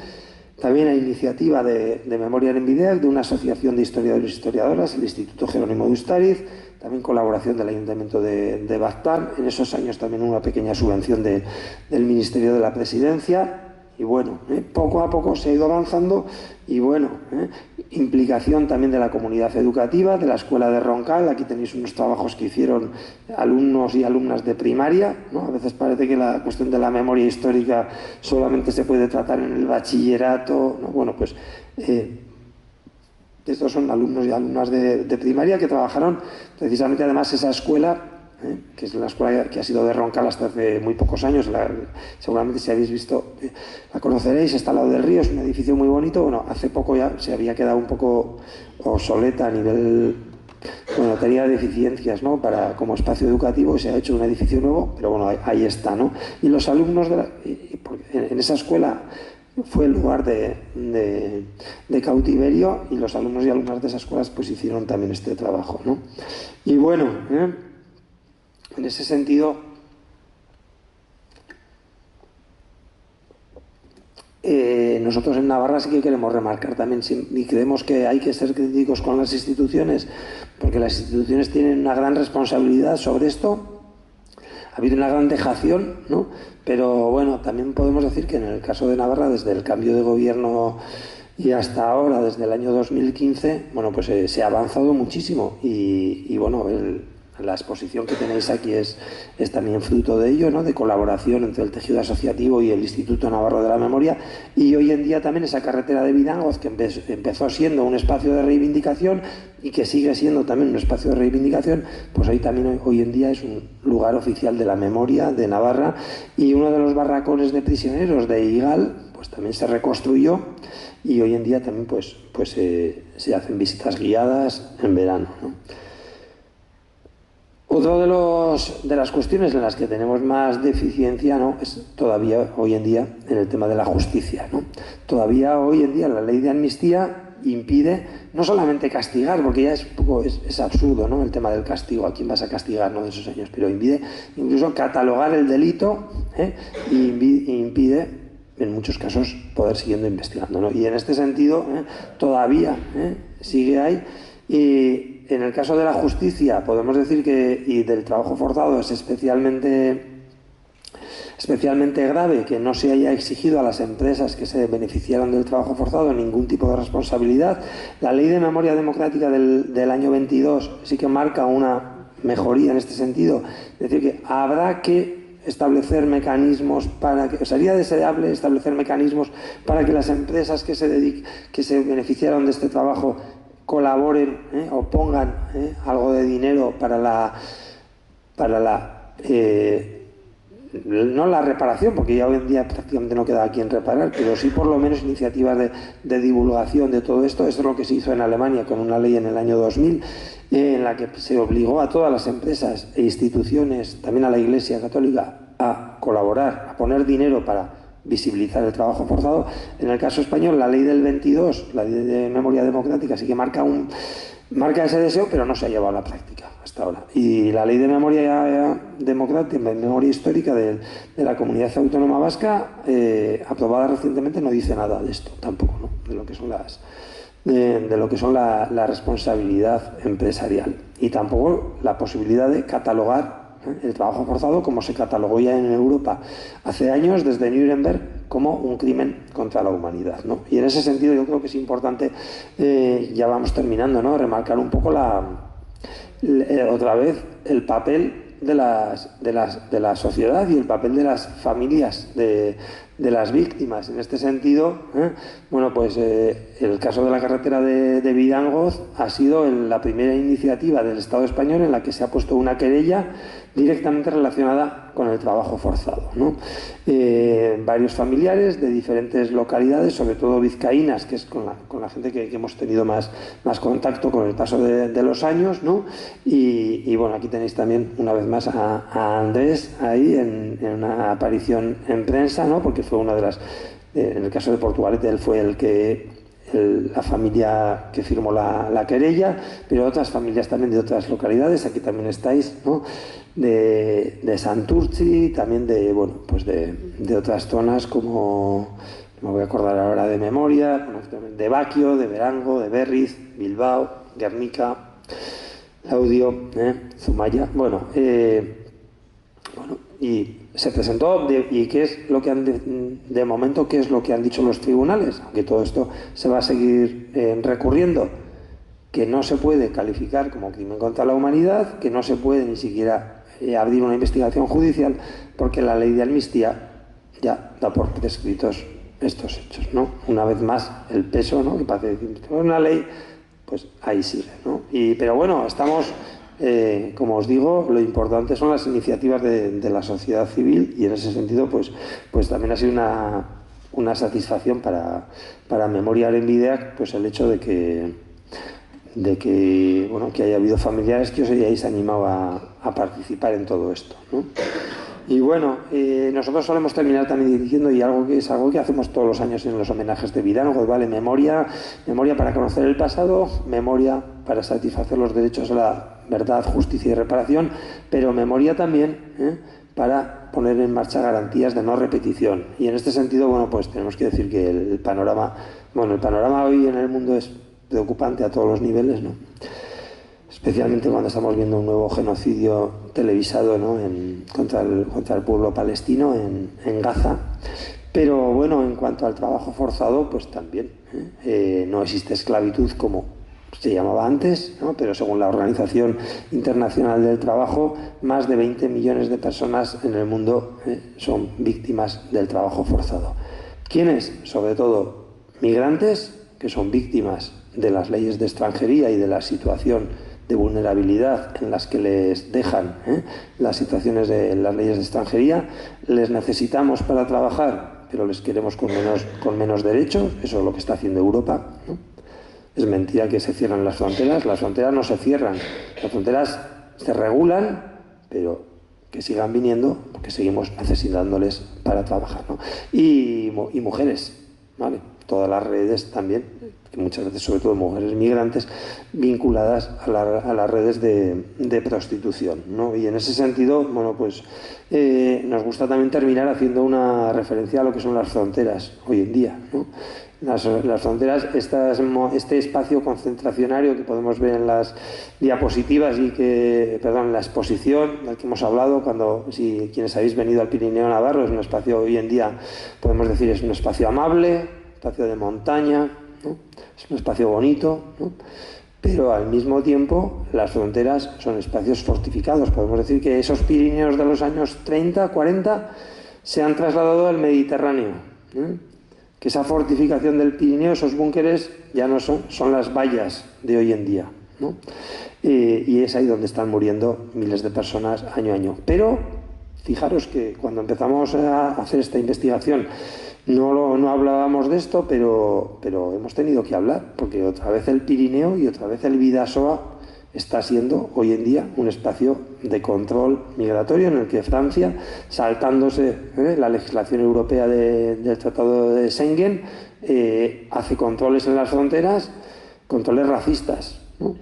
también a iniciativa de Memoria en Bideak, de una asociación de historiadores y historiadoras, el Instituto Jerónimo de Ustariz, también colaboración del Ayuntamiento de Baztán, en esos años también una pequeña subvención del Ministerio de la Presidencia. Y bueno, poco a poco se ha ido avanzando, y bueno, implicación también de la comunidad educativa, de la Escuela de Roncal. Aquí tenéis unos trabajos que hicieron alumnos y alumnas de primaria, ¿no? A veces parece que la cuestión de la memoria histórica solamente se puede tratar en el bachillerato, ¿no? Bueno, pues estos son alumnos y alumnas de primaria que trabajaron precisamente, además, esa escuela, que es la escuela que ha sido de Roncal hasta hace muy pocos años. Seguramente, si habéis visto, la conoceréis, está al lado del río, es un edificio muy bonito. Bueno, hace poco ya se había quedado un poco obsoleta a nivel, bueno, tenía deficiencias, ¿no?, como espacio educativo, y se ha hecho un edificio nuevo, pero bueno, ahí está, ¿no? Y los alumnos en esa escuela fue el lugar de cautiverio, y los alumnos y alumnas de esas escuelas pues hicieron también este trabajo, ¿no? Y bueno, en ese sentido, nosotros en Navarra sí que queremos remarcar también, y creemos que hay que ser críticos con las instituciones, porque las instituciones tienen una gran responsabilidad sobre esto. Ha habido una gran dejación, ¿no? Pero bueno, también podemos decir que en el caso de Navarra, desde el cambio de gobierno y hasta ahora, desde el año 2015, bueno, pues se ha avanzado muchísimo, y bueno, la exposición que tenéis aquí es también fruto de ello, ¿no?, de colaboración entre el tejido asociativo y el Instituto Navarro de la Memoria. Y hoy en día también esa carretera de Vidangoz, que empezó siendo un espacio de reivindicación y que sigue siendo también un espacio de reivindicación, pues hoy en día es un lugar oficial de la memoria de Navarra. Y uno de los barracones de prisioneros de Igal pues también se reconstruyó, y hoy en día también pues se hacen visitas guiadas en verano, ¿no? Otra de las cuestiones en las que tenemos más deficiencia, ¿no?, es todavía hoy en día en el tema de la justicia, ¿no? Todavía hoy en día la ley de amnistía impide no solamente castigar, porque ya es absurdo, ¿no?, el tema del castigo, a quién vas a castigar, ¿no?, de esos años, pero impide incluso catalogar el delito, y impide en muchos casos poder siguiendo investigando, ¿no? Y en este sentido todavía sigue ahí. Y en el caso de la justicia podemos decir y del trabajo forzado, es especialmente grave que no se haya exigido a las empresas que se beneficiaron del trabajo forzado ningún tipo de responsabilidad. La Ley de Memoria Democrática del año 22 sí que marca una mejoría en este sentido, es decir, que habrá que establecer mecanismos sería deseable establecer mecanismos para que las empresas que se beneficiaron de este trabajo colaboren o pongan algo de dinero no la reparación, porque ya hoy en día prácticamente no queda a quien reparar, pero sí por lo menos iniciativas de divulgación de todo esto. Esto es lo que se hizo en Alemania con una ley en el año 2000, en la que se obligó a todas las empresas e instituciones, también a la Iglesia Católica, a colaborar, a poner dinero para visibilizar el trabajo forzado. En el caso español, la ley del 22, la ley de memoria democrática, sí que marca ese deseo, pero no se ha llevado a la práctica hasta ahora. Y la ley de memoria democrática, memoria histórica de la Comunidad Autónoma Vasca, aprobada recientemente, no dice nada de esto tampoco, ¿no?, de lo que son la responsabilidad empresarial, y tampoco la posibilidad de catalogar el trabajo forzado como se catalogó ya en Europa hace años desde Nuremberg como un crimen contra la humanidad, ¿no? Y en ese sentido yo creo que es importante, ya vamos terminando, ¿no?, remarcar un poco otra vez el papel de la sociedad y el papel de las familias de las víctimas. En este sentido, bueno, pues el caso de la carretera de Vidangoz ha sido la primera iniciativa del Estado español en la que se ha puesto una querella directamente relacionada con el trabajo forzado, ¿no? Varios familiares de diferentes localidades, sobre todo vizcaínas, que es con la gente que hemos tenido más contacto con el paso de los años, ¿no? Y bueno, aquí tenéis también una vez más a Andrés ahí en una aparición en prensa, ¿no?, porque fue una de las, en el caso de Portugalete, él fue la familia que firmó la querella, pero otras familias también de otras localidades, aquí también estáis, ¿no?, de Santurtzi, también bueno, pues de otras zonas como, me voy a acordar ahora de memoria, de Baquio, de Berango, de Berriz, Bilbao, Guernica, Laudio, Zumaya, bueno, y se presentó, y qué es lo que de momento, qué es lo que han dicho los tribunales, aunque todo esto se va a seguir recurriendo, que no se puede calificar como crimen contra la humanidad, que no se puede ni siquiera abrir una investigación judicial, porque la ley de amnistía ya da por prescritos estos hechos, ¿no? Una vez más, el peso, ¿no?, que parece una ley, pues ahí sigue, ¿no? Pero bueno, estamos, como os digo, lo importante son las iniciativas de la sociedad civil, y en ese sentido, pues también ha sido una satisfacción para Memoria Arenbideak, pues el hecho de que bueno, que haya habido familiares que os hayáis animado a participar en todo esto, ¿no? Y bueno, nosotros solemos terminar también diciendo, y algo que hacemos todos los años en los homenajes de Vidango, ¿vale? Memoria para conocer el pasado, memoria para satisfacer los derechos a la verdad, justicia y reparación, pero memoria también para poner en marcha garantías de no repetición. Y en este sentido, bueno, pues tenemos que decir que el panorama hoy en el mundo es preocupante a todos los niveles, ¿no? Especialmente cuando estamos viendo un nuevo genocidio televisado, ¿no?, contra el pueblo palestino en Gaza. Pero bueno, en cuanto al trabajo forzado, pues también no existe esclavitud como se llamaba antes, ¿no?, pero según la Organización Internacional del Trabajo, más de 20 millones de personas en el mundo son víctimas del trabajo forzado. ¿Quiénes? Sobre todo migrantes, que son víctimas de las leyes de extranjería y de la situación de vulnerabilidad en las que les dejan las situaciones de las leyes de extranjería. Les necesitamos para trabajar, pero les queremos con menos derechos. Eso es lo que está haciendo Europa, ¿no? Es mentira que se cierran las fronteras no se cierran, las fronteras se regulan, pero que sigan viniendo porque seguimos necesitándoles para trabajar, ¿no? Y mujeres, ¿vale? Todas las redes también, que muchas veces sobre todo mujeres migrantes vinculadas a las redes de prostitución, ¿no? Y en ese sentido, bueno, pues nos gusta también terminar haciendo una referencia a lo que son las fronteras hoy en día, ¿no? Las fronteras, este espacio concentracionario que podemos ver en las diapositivas en la exposición del que hemos hablado, si quienes habéis venido al Pirineo Navarro, es un espacio hoy en día, podemos decir, es un espacio amable, espacio de montaña, ¿no? Es un espacio bonito, ¿no? Pero al mismo tiempo las fronteras son espacios fortificados. Podemos decir que esos Pirineos de los años 30, 40 se han trasladado al Mediterráneo, ¿eh? Que esa fortificación del Pirineo, esos búnkeres, ya no son las vallas de hoy en día, ¿no? Y es ahí donde están muriendo miles de personas año a año. Pero fijaros que cuando empezamos a hacer esta investigación no hablábamos de esto, pero hemos tenido que hablar, porque otra vez el Pirineo y otra vez el Bidasoa está siendo hoy en día un espacio de control migratorio en el que Francia, saltándose la legislación europea del Tratado de Schengen, hace controles en las fronteras, controles racistas, ¿no?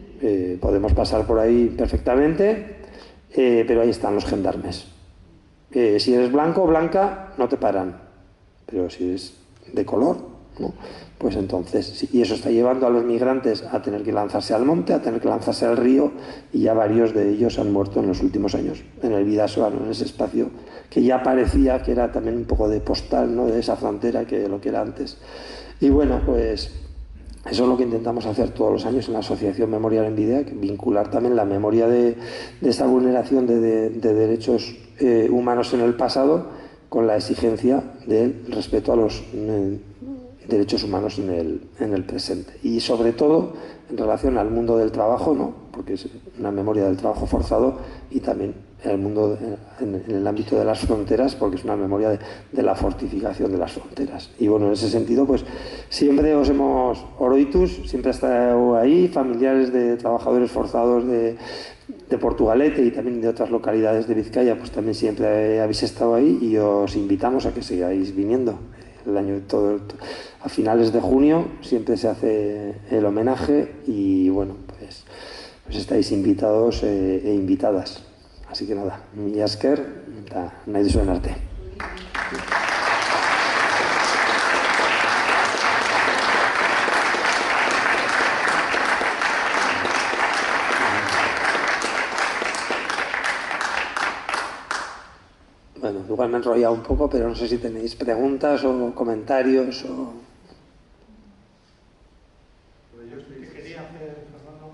Podemos pasar por ahí perfectamente, pero ahí están los gendarmes. Si eres blanco o blanca, no te paran, pero si eres de color, ¿no? Pues entonces, sí, y eso está llevando a los migrantes a tener que lanzarse al monte, a tener que lanzarse al río, y ya varios de ellos han muerto en los últimos años, en el Bidasoa, ¿no? En ese espacio que ya parecía que era también un poco de postal, ¿no? De esa frontera que lo que era antes. Y bueno, pues eso es lo que intentamos hacer todos los años en la Asociación Memorial en Bidea, vincular también la memoria de esa vulneración de derechos humanos en el pasado con la exigencia del respeto a los derechos humanos en el presente. Y sobre todo en relación al mundo del trabajo, ¿no? Porque es una memoria del trabajo forzado, y también en el mundo, en el ámbito de las fronteras, porque es una memoria de la fortificación de las fronteras. Y bueno, en ese sentido, pues siempre Oroitus siempre ha estado ahí, familiares de trabajadores forzados de Portugalete y también de otras localidades de Vizcaya, pues también siempre habéis estado ahí, y os invitamos a que sigáis viniendo. El año a finales de junio siempre se hace el homenaje, y bueno, pues estáis invitados e invitadas. Así que nada, mila esker, eta nahi duzuen arte. Bueno, igual me he enrollado un poco, pero no sé si tenéis preguntas o comentarios o... Yo te quería hacer, Fernando,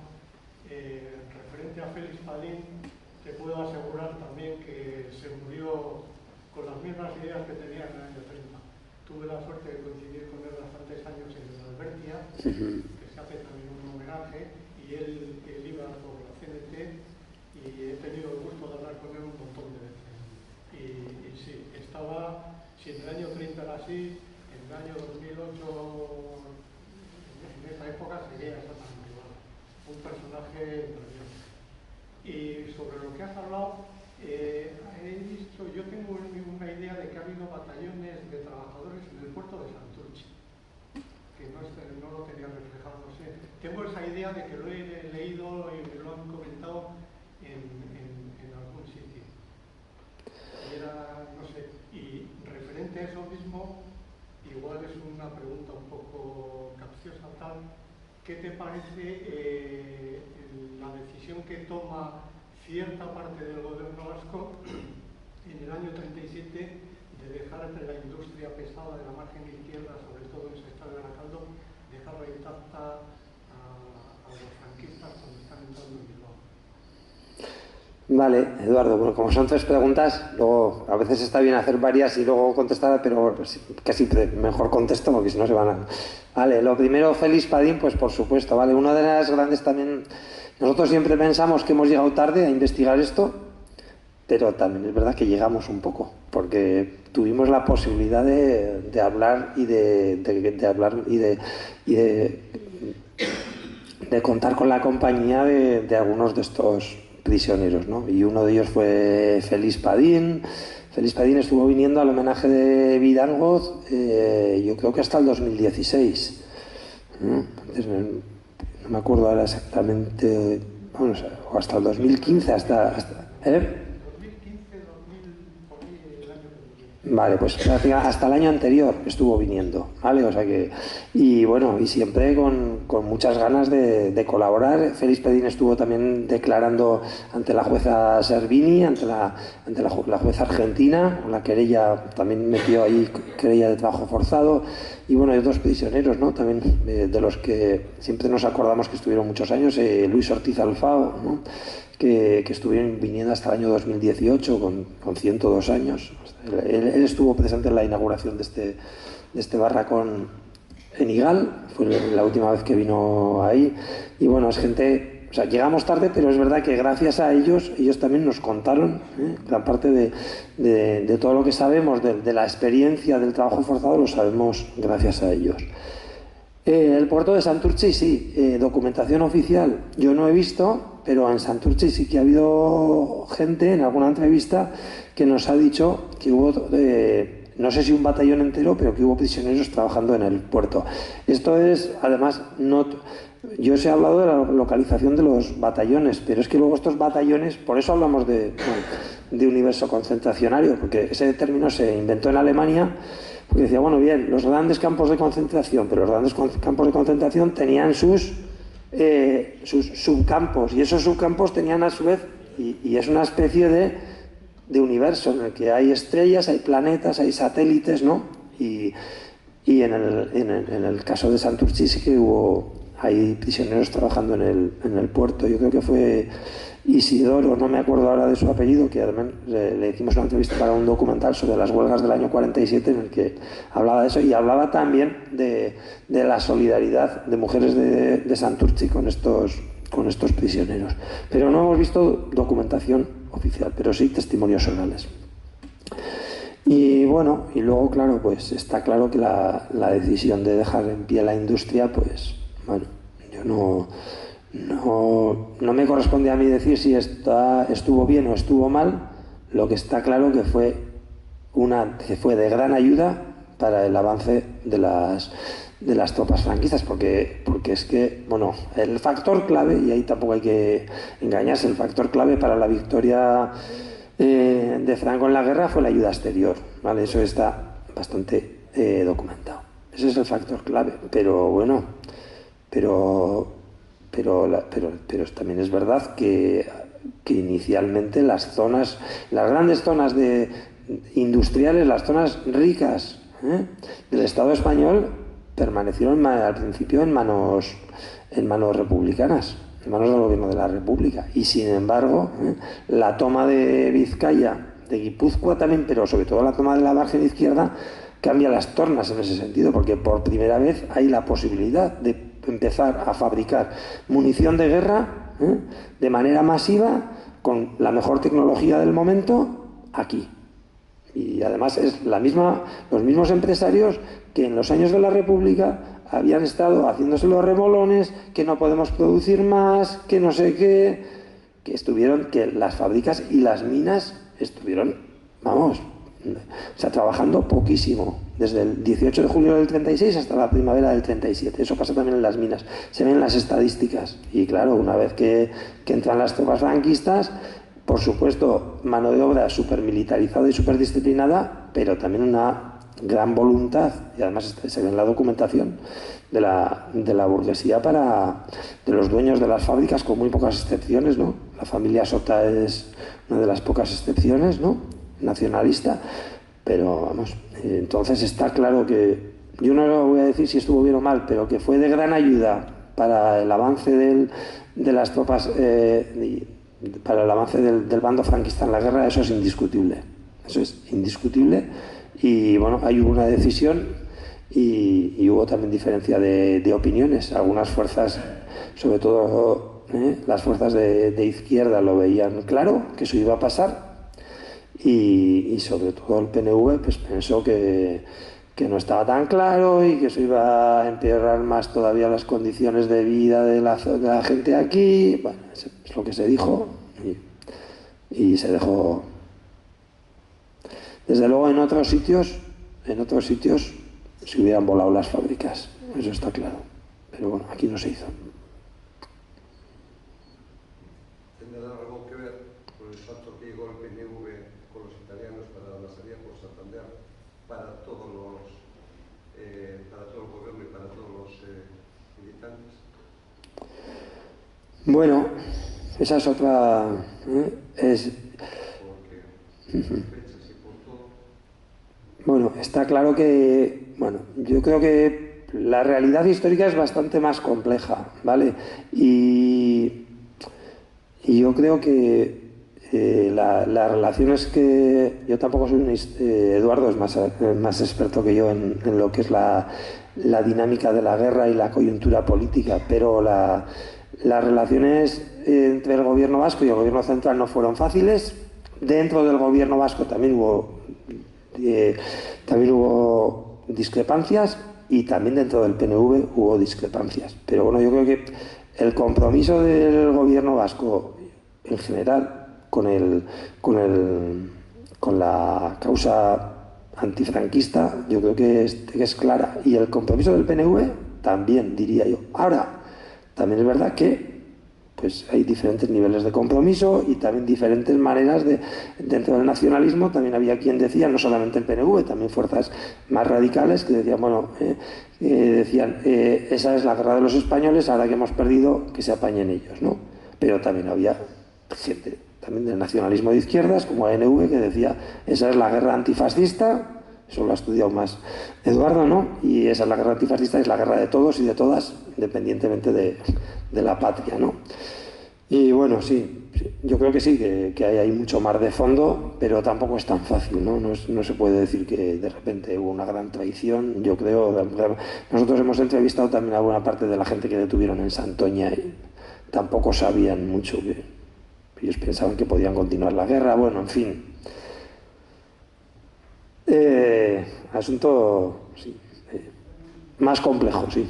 referente a Félix Padín, te puedo asegurar también que se murió con las mismas ideas que tenía en el año 30. Tuve la suerte de coincidir con él bastantes años en Albertia, que se hace también un homenaje, y él iba por la CNT, y he tenido el gusto de hablar con él un montón de veces. Y sí, estaba, si en el año 30 era así, en el año 2008, en esa época sería exactamente igual. Un personaje maravilloso. Y sobre lo que has hablado, he visto, yo tengo una idea de que ha habido batallones de trabajadores en el puerto de Santurce, que no lo tenía reflejado, no sé. Tengo esa idea de que lo he leído y me lo han comentado en algún sitio. No sé, y referente a eso mismo, igual es una pregunta un poco capciosa tal, ¿qué te parece la decisión que toma cierta parte del gobierno vasco en el año 37 de dejar la industria pesada de la margen izquierda, sobre todo en el sector de Baracaldo, dejarla intacta a los franquistas cuando están entrando en Bilbao? Vale, Eduardo, bueno, como son 3 preguntas, luego a veces está bien hacer varias y luego contestar, pero casi mejor contesto porque si no se van a... Vale, lo primero, Félix Padín, pues por supuesto, vale, una de las grandes también... Nosotros siempre pensamos que hemos llegado tarde a investigar esto, pero también es verdad que llegamos un poco, porque tuvimos la posibilidad de hablar y de contar con la compañía de algunos de estos prisioneros, ¿no? Y uno de ellos fue Félix Padín. Félix Padín estuvo viniendo al homenaje de Vidangoz, yo creo que hasta el 2016. Entonces, no me acuerdo ahora exactamente, vamos, o hasta el 2015, hasta 2015, 2000, por ahí el año que viene. Vale, pues hasta el año anterior estuvo viniendo, ¿vale? O sea que, y bueno, y siempre con muchas ganas de colaborar. Félix Padín estuvo también declarando ante la jueza Servini, ante la jueza argentina, la querella, también metió ahí querella de trabajo forzado, y bueno, hay otros prisioneros, ¿no? También de los que siempre nos acordamos que estuvieron muchos años, Luis Ortiz Alfao, ¿no? Que estuvieron viniendo hasta el año 2018 con 102 años. Él estuvo presente en la inauguración de este barracón en Igal, fue la última vez que vino ahí, y bueno, es gente, o sea, llegamos tarde, pero es verdad que gracias a ellos también nos contaron gran parte de todo lo que sabemos, de la experiencia del trabajo forzado, lo sabemos gracias a ellos. El puerto de Santurce, sí, documentación oficial yo no he visto, pero en Santurce sí que ha habido gente en alguna entrevista que nos ha dicho que hubo, no sé si un batallón entero, pero que hubo prisioneros trabajando en el puerto. Esto es, además, yo os he hablado de la localización de los batallones, pero es que luego estos batallones, por eso hablamos de universo concentracionario, porque ese término se inventó en Alemania Porque decía, bueno, bien, los grandes campos de concentración, pero los grandes campos de concentración tenían sus subcampos, y esos subcampos tenían a su vez, y es una especie de universo en el que hay estrellas, hay planetas, hay satélites, ¿no? Y en el caso de Santurtzi sí que hay prisioneros trabajando en el puerto. Yo creo que fue Isidoro, no me acuerdo ahora de su apellido, que además le hicimos una entrevista para un documental sobre las huelgas del año 47 en el que hablaba de eso, y hablaba también de la solidaridad de mujeres de Santurtzi con estos prisioneros. Pero no hemos visto documentación oficial, pero sí testimonios orales. Y bueno, y luego, claro, pues está claro que la decisión de dejar en pie la industria, pues, bueno, yo no me corresponde a mí decir si estuvo bien o estuvo mal. Lo que está claro que fue de gran ayuda para el avance de las tropas franquistas, porque es que, bueno, el factor clave, y ahí tampoco hay que engañarse, el factor clave para la victoria de Franco en la guerra fue la ayuda exterior, ¿vale? Eso está bastante documentado. Ese es el factor clave, pero bueno, pero también es verdad que inicialmente las grandes zonas industriales, las zonas ricas del Estado español permanecieron al principio en manos republicanas, en manos del gobierno de la República, y sin embargo la toma de Vizcaya, de Guipúzcoa también, pero sobre todo la toma de la margen izquierda, cambia las tornas en ese sentido, porque por primera vez hay la posibilidad de empezar a fabricar munición de guerra de manera masiva, con la mejor tecnología del momento, aquí. Y además es los mismos empresarios que en los años de la República habían estado haciéndose los remolones, que no podemos producir más, que no sé qué, que las fábricas y las minas estuvieron, vamos, o sea, trabajando poquísimo, desde el 18 de julio del 36 hasta la primavera del 37. Eso pasa también en las minas, se ven las estadísticas. Y claro, una vez que entran las tropas franquistas, por supuesto, mano de obra súper militarizada y súper disciplinada, pero también una gran voluntad, y además se ve en la documentación de la burguesía, de los dueños de las fábricas, con muy pocas excepciones, ¿no? La familia Sota es una de las pocas excepciones, ¿no? Nacionalista, pero vamos, entonces está claro que, yo no voy a decir si estuvo bien o mal, pero que fue de gran ayuda para el avance de las tropas, para el avance del bando franquista en la guerra. Eso es indiscutible, y bueno, ahí hubo una decisión y hubo también diferencia de opiniones. Algunas fuerzas, sobre todo las fuerzas de izquierda, lo veían claro que eso iba a pasar, y sobre todo el PNV pues pensó que no estaba tan claro y que eso iba a empeorar más todavía las condiciones de vida de la gente aquí. Bueno, eso es lo que se dijo, y se dejó. Desde luego en otros sitios se hubieran volado las fábricas, eso está claro, pero bueno, aquí no se hizo. ¿Tendrá algo que ver con el pacto que llegó el PNV con los italianos para la salida por Santander para todo el gobierno y para todos los militantes? Bueno, esa es otra. Bueno, está claro que, bueno, yo creo que la realidad histórica es bastante más compleja, ¿vale? Y yo creo que las relaciones que... Yo tampoco soy Eduardo es más experto que yo en lo que es la dinámica de la guerra y la coyuntura política, pero las relaciones entre el gobierno vasco y el gobierno central no fueron fáciles. Dentro del gobierno vasco también hubo discrepancias, y también dentro del PNV hubo discrepancias. Pero bueno, yo creo que el compromiso del gobierno vasco en general con la causa antifranquista, yo creo que es clara, y el compromiso del PNV también, diría yo. Ahora, también es verdad que pues hay diferentes niveles de compromiso y también diferentes maneras dentro del nacionalismo. También había quien decía, no solamente el PNV, también fuerzas más radicales que decían, bueno, esa es la guerra de los españoles, ahora que hemos perdido, que se apañen ellos, ¿no? Pero también había gente también del nacionalismo de izquierdas, como ANV, que decía, esa es la guerra antifascista. Eso lo ha estudiado más Eduardo, ¿no? Y esa es la guerra antifascista, es la guerra de todos y de todas, independientemente de la patria, ¿no? Y bueno, sí, yo creo que sí, que hay mucho más de fondo, pero tampoco es tan fácil, ¿no? No se puede decir que de repente hubo una gran traición. Yo creo, nosotros hemos entrevistado también a buena parte de la gente que detuvieron en Santoña y tampoco sabían mucho, que ellos pensaban que podían continuar la guerra. Bueno, en fin. Asunto sí, más complejo, sí.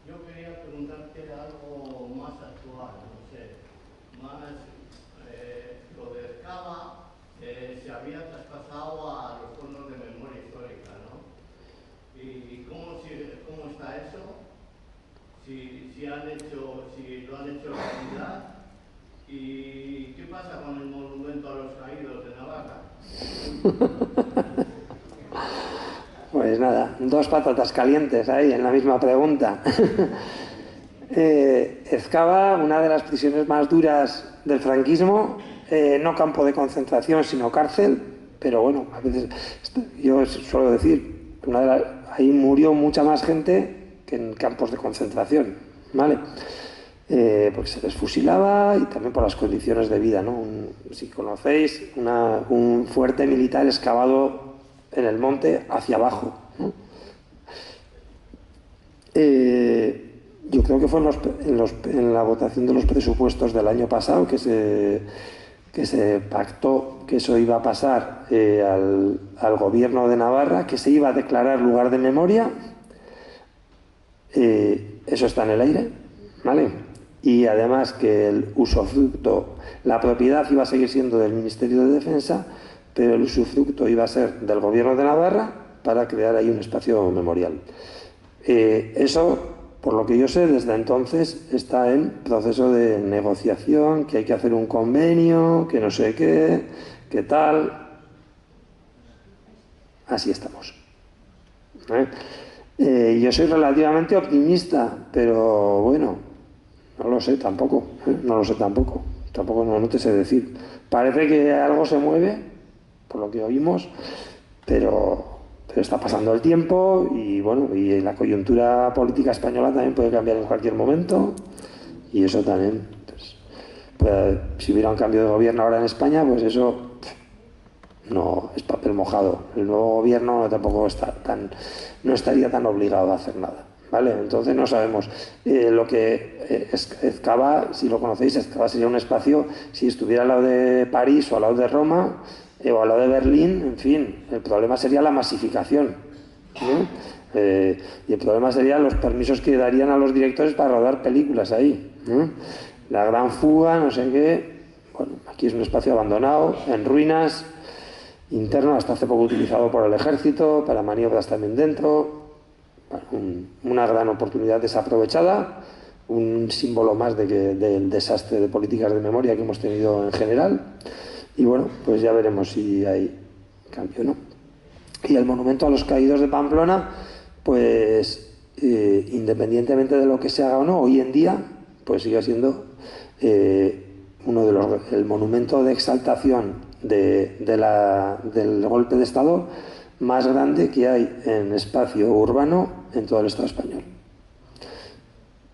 Yo quería preguntarte algo más actual, no sé, más lo de Ezkaba se había traspasado a los fondos de memoria histórica, ¿no? ¿Y cómo está eso? Si lo han hecho la unidad. ¿Y qué pasa con el monumento a los caídos de Navarra? Pues nada, dos patatas calientes ahí en la misma pregunta. Ezkaba, una de las prisiones más duras del franquismo, no campo de concentración sino cárcel, pero bueno, a veces yo suelo decir, ahí murió mucha más gente que en campos de concentración, ¿vale? Porque se les fusilaba y también por las condiciones de vida, ¿no? Si conocéis, un fuerte militar excavado en el monte hacia abajo, ¿no? Yo creo que fue en la votación de los presupuestos del año pasado que se pactó que eso iba a pasar al gobierno de Navarra, que se iba a declarar lugar de memoria. Eso está en el aire, ¿vale? Y además que el usufructo, la propiedad iba a seguir siendo del Ministerio de Defensa, pero el usufructo iba a ser del Gobierno de Navarra para crear ahí un espacio memorial. Eso, por lo que yo sé, desde entonces está en proceso de negociación, que hay que hacer un convenio, que no sé qué tal. Así estamos. Yo soy relativamente optimista, pero bueno, no lo sé tampoco, no te sé decir. Parece que algo se mueve, por lo que oímos, pero está pasando el tiempo y bueno, y la coyuntura política española también puede cambiar en cualquier momento y eso también, pues, si hubiera un cambio de gobierno ahora en España, pues eso no es papel mojado. El nuevo gobierno tampoco no estaría tan obligado a hacer nada, ¿vale? Entonces no sabemos. Lo que Ezkaba, si lo conocéis, Ezkaba sería un espacio, si estuviera al lado de París o al lado de Roma o al lado de Berlín, en fin, el problema sería la masificación, ¿no? Y el problema sería los permisos que darían a los directores para rodar películas ahí, ¿no? La gran fuga, no sé qué. Bueno, aquí es un espacio abandonado, en ruinas, interno, hasta hace poco utilizado por el ejército, para maniobras también dentro. Bueno, una gran oportunidad desaprovechada, un símbolo más del desastre de políticas de memoria que hemos tenido en general. Y bueno, pues ya veremos si hay cambio, ¿no? Y el monumento a los caídos de Pamplona, pues independientemente de lo que se haga o no, hoy en día, pues sigue siendo el monumento de exaltación del golpe de Estado más grande que hay en espacio urbano en todo el Estado español.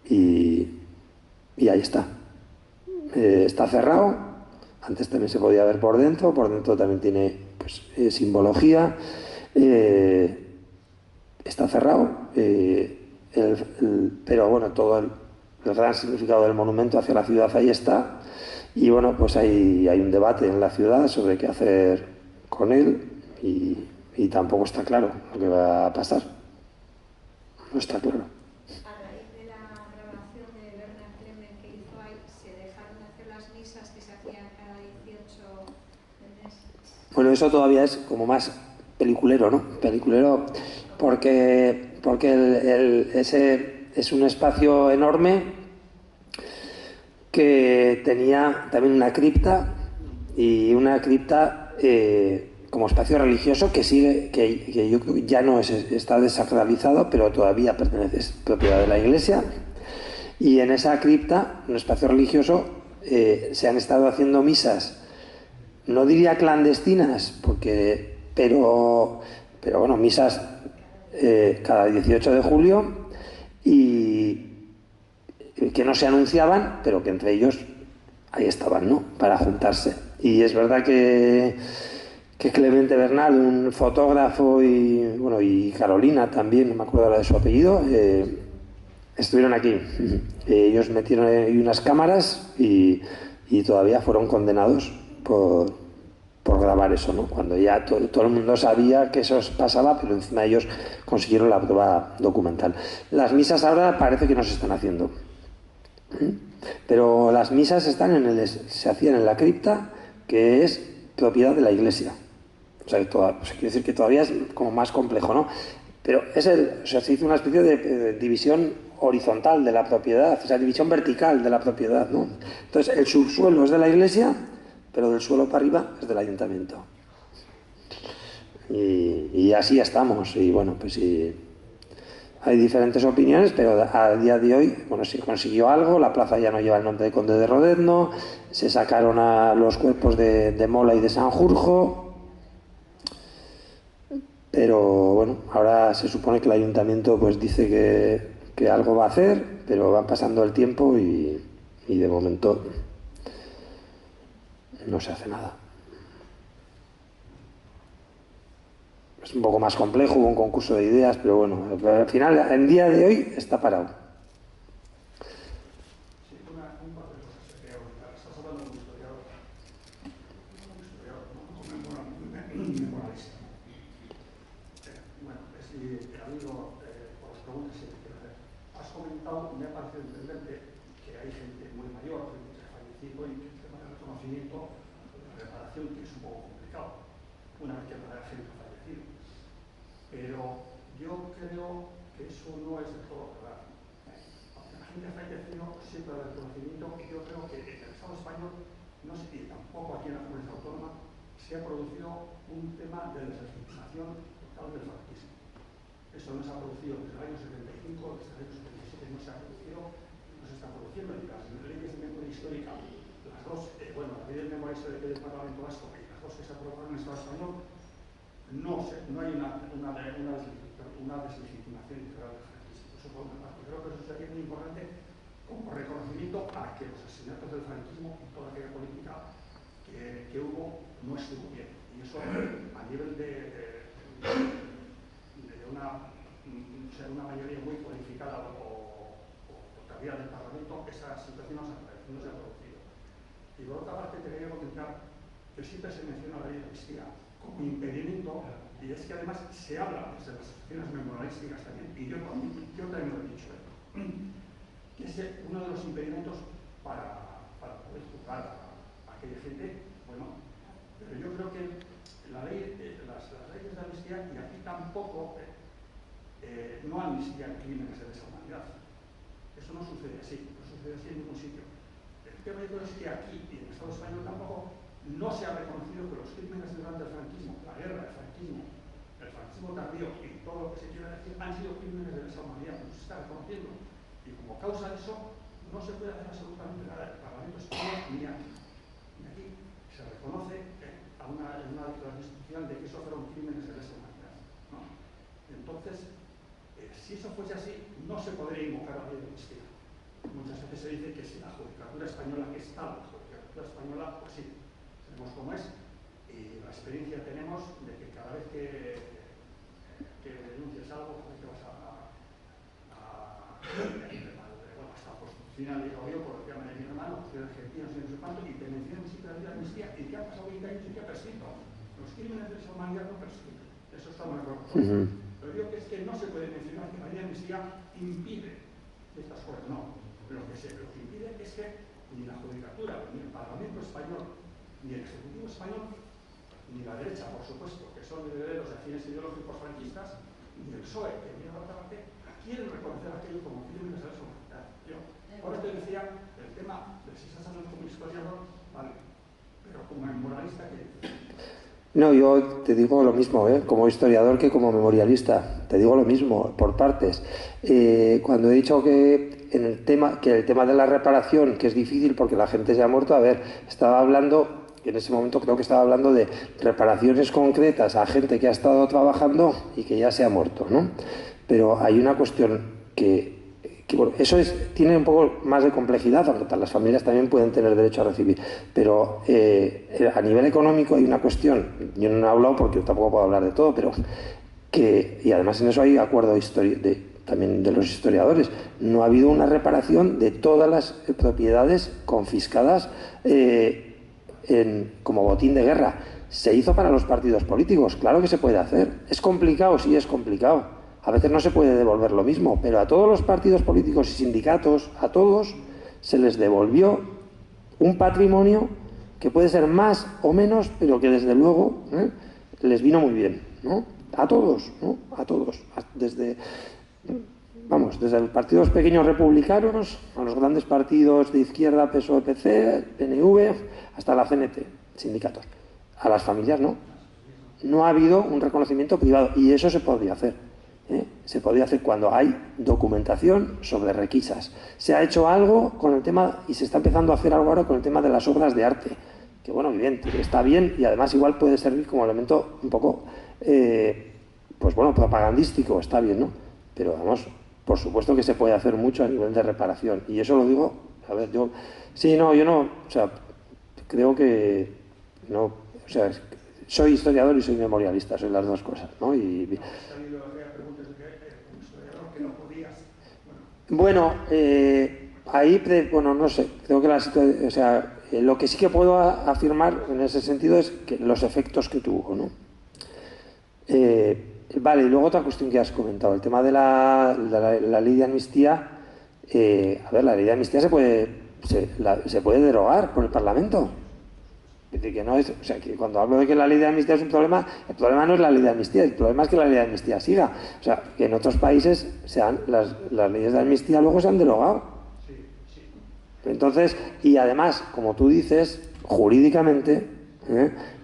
Y ahí está. Está cerrado. Antes también se podía ver por dentro también tiene pues, simbología. Está cerrado, pero bueno, todo el gran significado del monumento hacia la ciudad ahí está. Y bueno, pues hay un debate en la ciudad sobre qué hacer con él y tampoco está claro lo que va a pasar. No está claro. A raíz de la grabación de Bernard Clement que hizo ahí, ¿se dejaron de hacer las misas que se hacían cada 18 del mes? Bueno, eso todavía es como más peliculero, ¿no? Peliculero porque es un espacio enorme que tenía también una cripta y una cripta como espacio religioso que sigue, que yo creo que ya no está desacralizado, pero todavía pertenece, es propiedad de la Iglesia. Y en esa cripta, un espacio religioso, se han estado haciendo misas, no diría clandestinas, pero bueno, misas cada 18 de julio y que no se anunciaban, pero que entre ellos ahí estaban, ¿no? Para juntarse. Y es verdad que Clemente Bernal, un fotógrafo, y Carolina también, no me acuerdo ahora de su apellido, estuvieron aquí. Ellos metieron ahí unas cámaras y todavía fueron condenados por grabar eso, ¿no? Cuando ya todo el mundo sabía que eso pasaba, pero encima ellos consiguieron la prueba documental. Las misas ahora parece que no se están haciendo, pero las misas se hacían en la cripta, que es propiedad de la Iglesia. O sea, quiero decir que todavía es como más complejo, ¿no? Pero se hizo una especie de división horizontal de la propiedad, o sea, división vertical de la propiedad, ¿no? Entonces, el subsuelo es de la Iglesia, pero del suelo para arriba es del Ayuntamiento. Y así estamos. Y bueno, pues sí, hay diferentes opiniones, pero a día de hoy, bueno, se consiguió algo. La plaza ya no lleva el nombre de Conde de Rodezno, se sacaron a los cuerpos de Mola y de Sanjurjo. Pero bueno, ahora se supone que el ayuntamiento pues dice que algo va a hacer, pero va pasando el tiempo y de momento no se hace nada. Es un poco más complejo, hubo un concurso de ideas, pero bueno, al final, en día de hoy, está parado. Sí, un par de cosas que quería comentar. Estás hablando de un historiador, memorialista. Bueno, si te digo por las preguntas que te quiero hacer. Has comentado, me ha parecido entenderte que hay gente muy mayor, gente que ha fallecido y que el tema del reconocimiento, la reparación, que es un poco complicado, una vez que la gente ha fallecido. Pero yo creo que eso no es del todo verdad. Aunque la gente ha fallecido, siempre el reconocimiento, y yo creo que en el Estado español, no sé, y tampoco aquí en la comunidad autónoma, se ha producido un tema de deslegitimación total del franquismo. Eso no se ha producido desde el año 75, desde el año 77 no se ha producido, no se está produciendo. Y las leyes de memoria histórica, las dos, la ley de memoria histórica del Parlamento Vasco y las dos que se aprobaron en el Estado español, no hay una deslegitimación integral del franquismo. Eso por una parte. Creo que eso sería muy importante como reconocimiento a que los asesinatos del franquismo y toda aquella política que hubo no estuvo bien. Y eso a nivel de una mayoría muy cualificada o totalidad del Parlamento, esa situación no se ha producido. Y por otra parte, te quería comentar que siempre se menciona la ley de amnistía como impedimento, y es que además se habla desde las asociaciones memorialísticas también, y yo también lo he dicho, que es uno de los impedimentos para poder juzgar a aquella gente. Bueno, pero yo creo que las leyes de amnistía, y aquí tampoco, no amnistían crímenes de lesa humanidad. Eso no sucede así en ningún sitio. El tema es que aquí y en el Estado español tampoco no se ha reconocido que los crímenes durante el franquismo, la guerra, el franquismo tardío y todo lo que se quiera decir, han sido crímenes de lesa humanidad. No se está reconociendo. Y como causa de eso, no se puede hacer absolutamente nada. El Parlamento español ni aquí. Y aquí se reconoce en una declaración institucional de que eso fueron crímenes de lesa humanidad, ¿no? Entonces, si eso fuese así, no se podría invocar la ley de amnistía. Muchas veces se dice que si la judicatura española, que está la judicatura española, pues sí, sabemos cómo es, y la experiencia tenemos de que cada vez que denuncias algo, cada vez que vas hasta Constitucional, digo yo, por lo que llaman de mi hermano, soy argentino, soy no sé cuánto, y te mencionan siempre la ley de amnistía, y que ha pasado 20 años y que ha prescrito. Los crímenes de esa humanidad no prescriben. Eso está muy claro. Pero digo que es que no se puede mencionar que la ley de amnistía impide estas cosas, no. Lo que impide es que ni la judicatura, ni el Parlamento español, ni el Ejecutivo español, ni la derecha, por supuesto, que son herederos de fines ideológicos franquistas, ni el PSOE, que viene a otra parte, quieren reconocer aquello como crímenes de lesa humanidad. Ahora te decía el tema de si estás hablando como historiador, vale, pero como memorialista, ¿qué dices? No, yo te digo lo mismo, como historiador que como memorialista. Te digo lo mismo, por partes. Cuando he dicho que el tema de la reparación, que es difícil porque la gente se ha muerto, a ver, estaba hablando, en ese momento creo que estaba hablando de reparaciones concretas a gente que ha estado trabajando y que ya se ha muerto, ¿no? Pero hay una cuestión que bueno, eso tiene un poco más de complejidad, aunque las familias también pueden tener derecho a recibir. Pero a nivel económico hay una cuestión, yo no he hablado porque tampoco puedo hablar de todo, pero y además en eso hay acuerdo también de los historiadores, no ha habido una reparación de todas las propiedades confiscadas como botín de guerra. Se hizo para los partidos políticos, claro que se puede hacer. ¿Es complicado? Sí, es complicado. A veces no se puede devolver lo mismo, pero a todos los partidos políticos y sindicatos, a todos, se les devolvió un patrimonio que puede ser más o menos, pero que desde luego les vino muy bien, ¿no? A todos, ¿no? A todos. Desde los partidos pequeños republicanos, a los grandes partidos de izquierda, PSOE, PC, PNV, hasta la CNT, sindicatos. A las familias no. No ha habido un reconocimiento privado y eso se podría hacer. Se podría hacer cuando hay documentación sobre requisas. Se ha hecho algo con el tema, y se está empezando a hacer algo ahora con el tema de las obras de arte, que bueno, bien, está bien y además igual puede servir como elemento un poco, pues bueno, propagandístico, está bien, ¿no? Pero vamos, por supuesto que se puede hacer mucho a nivel de reparación y eso lo digo, a ver, yo no, o sea, creo que no, o sea, soy historiador y soy memorialista, soy las dos cosas, ¿no? Bueno, ahí, bueno, no sé, creo que o sea, lo que sí que puedo afirmar en ese sentido es que los efectos que tuvo, ¿no? Vale, y luego otra cuestión que has comentado, el tema de la ley de amnistía. A ver, la ley de amnistía se puede derogar por el Parlamento. Es decir, que no es, o sea, que cuando hablo de que la ley de amnistía es un problema, el problema no es la ley de amnistía, el problema es que la ley de amnistía siga. O sea, que en otros países las leyes de amnistía luego se han derogado. Entonces, y además, como tú dices, jurídicamente,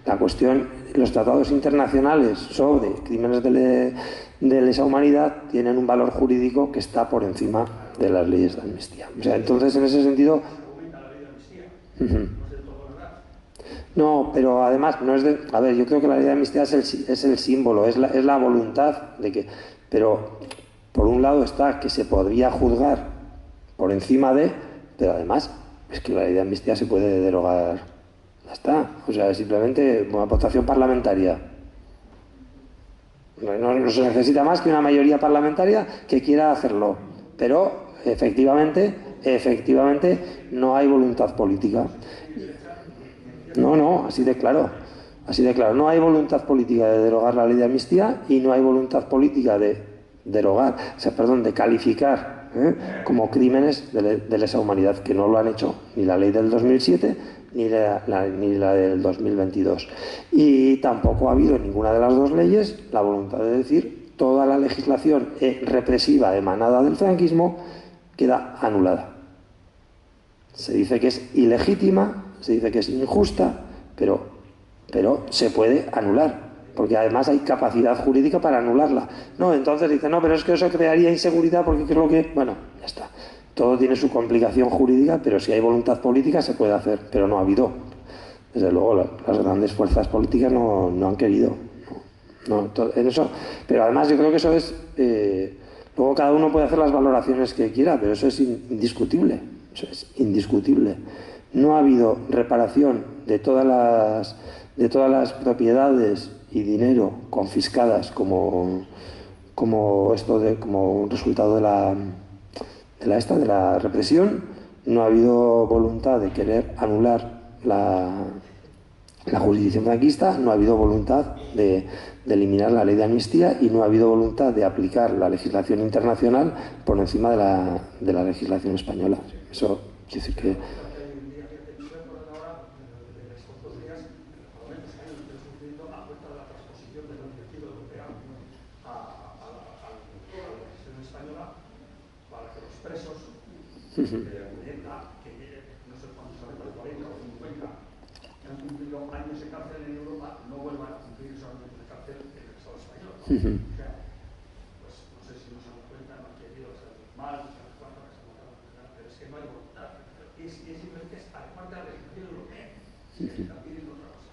la cuestión, los tratados internacionales sobre crímenes de lesa humanidad tienen un valor jurídico que está por encima de las leyes de amnistía. O sea, entonces, en ese sentido... No, pero además no es de... A ver, yo creo que la ley de amnistía es el símbolo, es la voluntad de que... Pero, por un lado está que se podría juzgar por encima de... Pero además, es que la ley de amnistía se puede derogar. Ya está. O sea, simplemente una votación parlamentaria. No se necesita más que una mayoría parlamentaria que quiera hacerlo. Pero, efectivamente, no hay voluntad política. No, así de claro. No hay voluntad política de derogar la ley de amnistía y no hay voluntad política de derogar, de calificar como crímenes de lesa humanidad, que no lo han hecho ni la ley del 2007 ni la del 2022. Y tampoco ha habido en ninguna de las dos leyes la voluntad de decir toda la legislación represiva emanada del franquismo queda anulada. Se dice que es ilegítima, se dice que es injusta, pero se puede anular, porque además hay capacidad jurídica para anularla. No, entonces dice, no, pero es que eso crearía inseguridad porque es lo que... Bueno, ya está. Todo tiene su complicación jurídica, pero si hay voluntad política se puede hacer, pero no ha habido. Desde luego, las grandes fuerzas políticas no han querido. En eso, pero además yo creo que eso es... luego cada uno puede hacer las valoraciones que quiera, pero eso es indiscutible. Eso es indiscutible. No ha habido reparación de todas las propiedades y dinero confiscadas como un resultado de la represión. No ha habido voluntad de querer anular la jurisdicción franquista, no ha habido voluntad de eliminar la ley de amnistía y no ha habido voluntad de aplicar la legislación internacional por encima de la legislación española. Eso quiere decir que... a la legislación española que no sé cuántos saben, 40 o 50, que han cumplido años de cárcel en Europa, no vuelvan a cumplir esos años de cárcel en el Estado español. O sea, pues no sé si nos han dado cuenta, no han querido hacer mal, no sé cuánto que se han matado, pero es que no hay voluntad. Es simplemente adecuar a la legislación europea. Se está pidiendo otra cosa.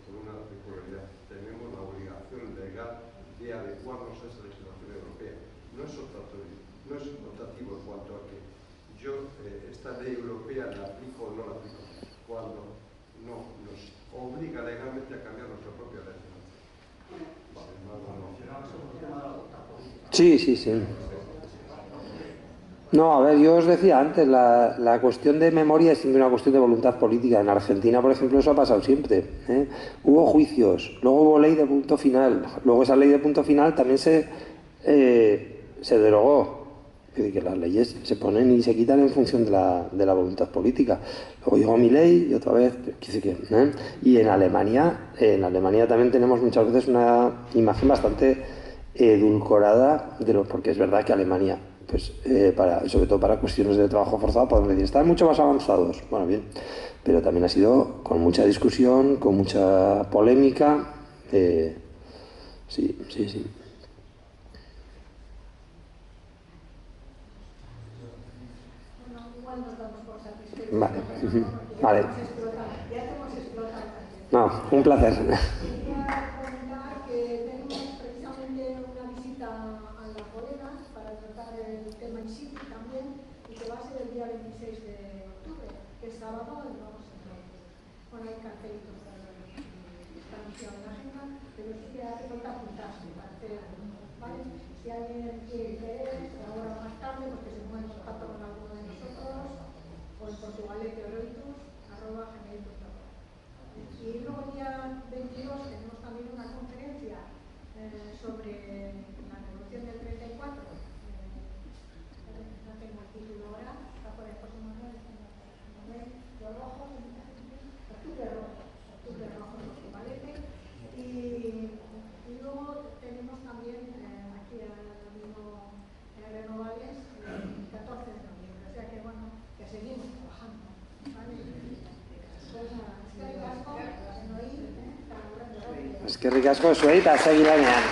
Con una peculiaridad, tenemos la obligación legal de adecuarnos a esa legislación europea. No es optativo en cuanto a que yo esta ley europea la aplico o no la aplico, cuando no nos obliga legalmente a cambiar nuestra propia legislación. Sí, sí, sí. No, a ver, yo os decía antes, la cuestión de memoria es siempre una cuestión de voluntad política. En Argentina, por ejemplo, eso ha pasado siempre, ¿eh? Hubo juicios, luego hubo ley de punto final, luego esa ley de punto final también se derogó. Que las leyes se ponen y se quitan en función de la voluntad política. Luego llegó mi ley y otra vez, y en Alemania también tenemos muchas veces una imagen bastante edulcorada porque es verdad que Alemania, pues sobre todo para cuestiones de trabajo forzado, podemos decir, están mucho más avanzados. Bueno, bien, pero también ha sido con mucha discusión, con mucha polémica. Sí. Vale. Vale. No, un placer. Quería comentar que tenemos precisamente una visita a las bodegas para tratar el tema in situ también y que va a ser el día 26 de octubre, que es sábado, y vamos a ver. Bueno, hay cartelitos para está anunciado en la agenda, pero sí que hace falta apuntarse para hacer, ¿vale? Si alguien quiere interés, ahora más tarde, porque se pone en contacto con alguno de nosotros, o en portugalete.oreitus@gmail.com. Y luego el día 22 tenemos también una conferencia sobre la Revolución del 34. No tengo el título ahora, está por el José Manuel, los rojos, octubre rojo, Portugalete. Y luego tenemos también aquí al amigo Renovales el 14 de noviembre, o sea que bueno, que seguimos trabajando, ¿vale? Eskerrik asko zuei eta segi lanean.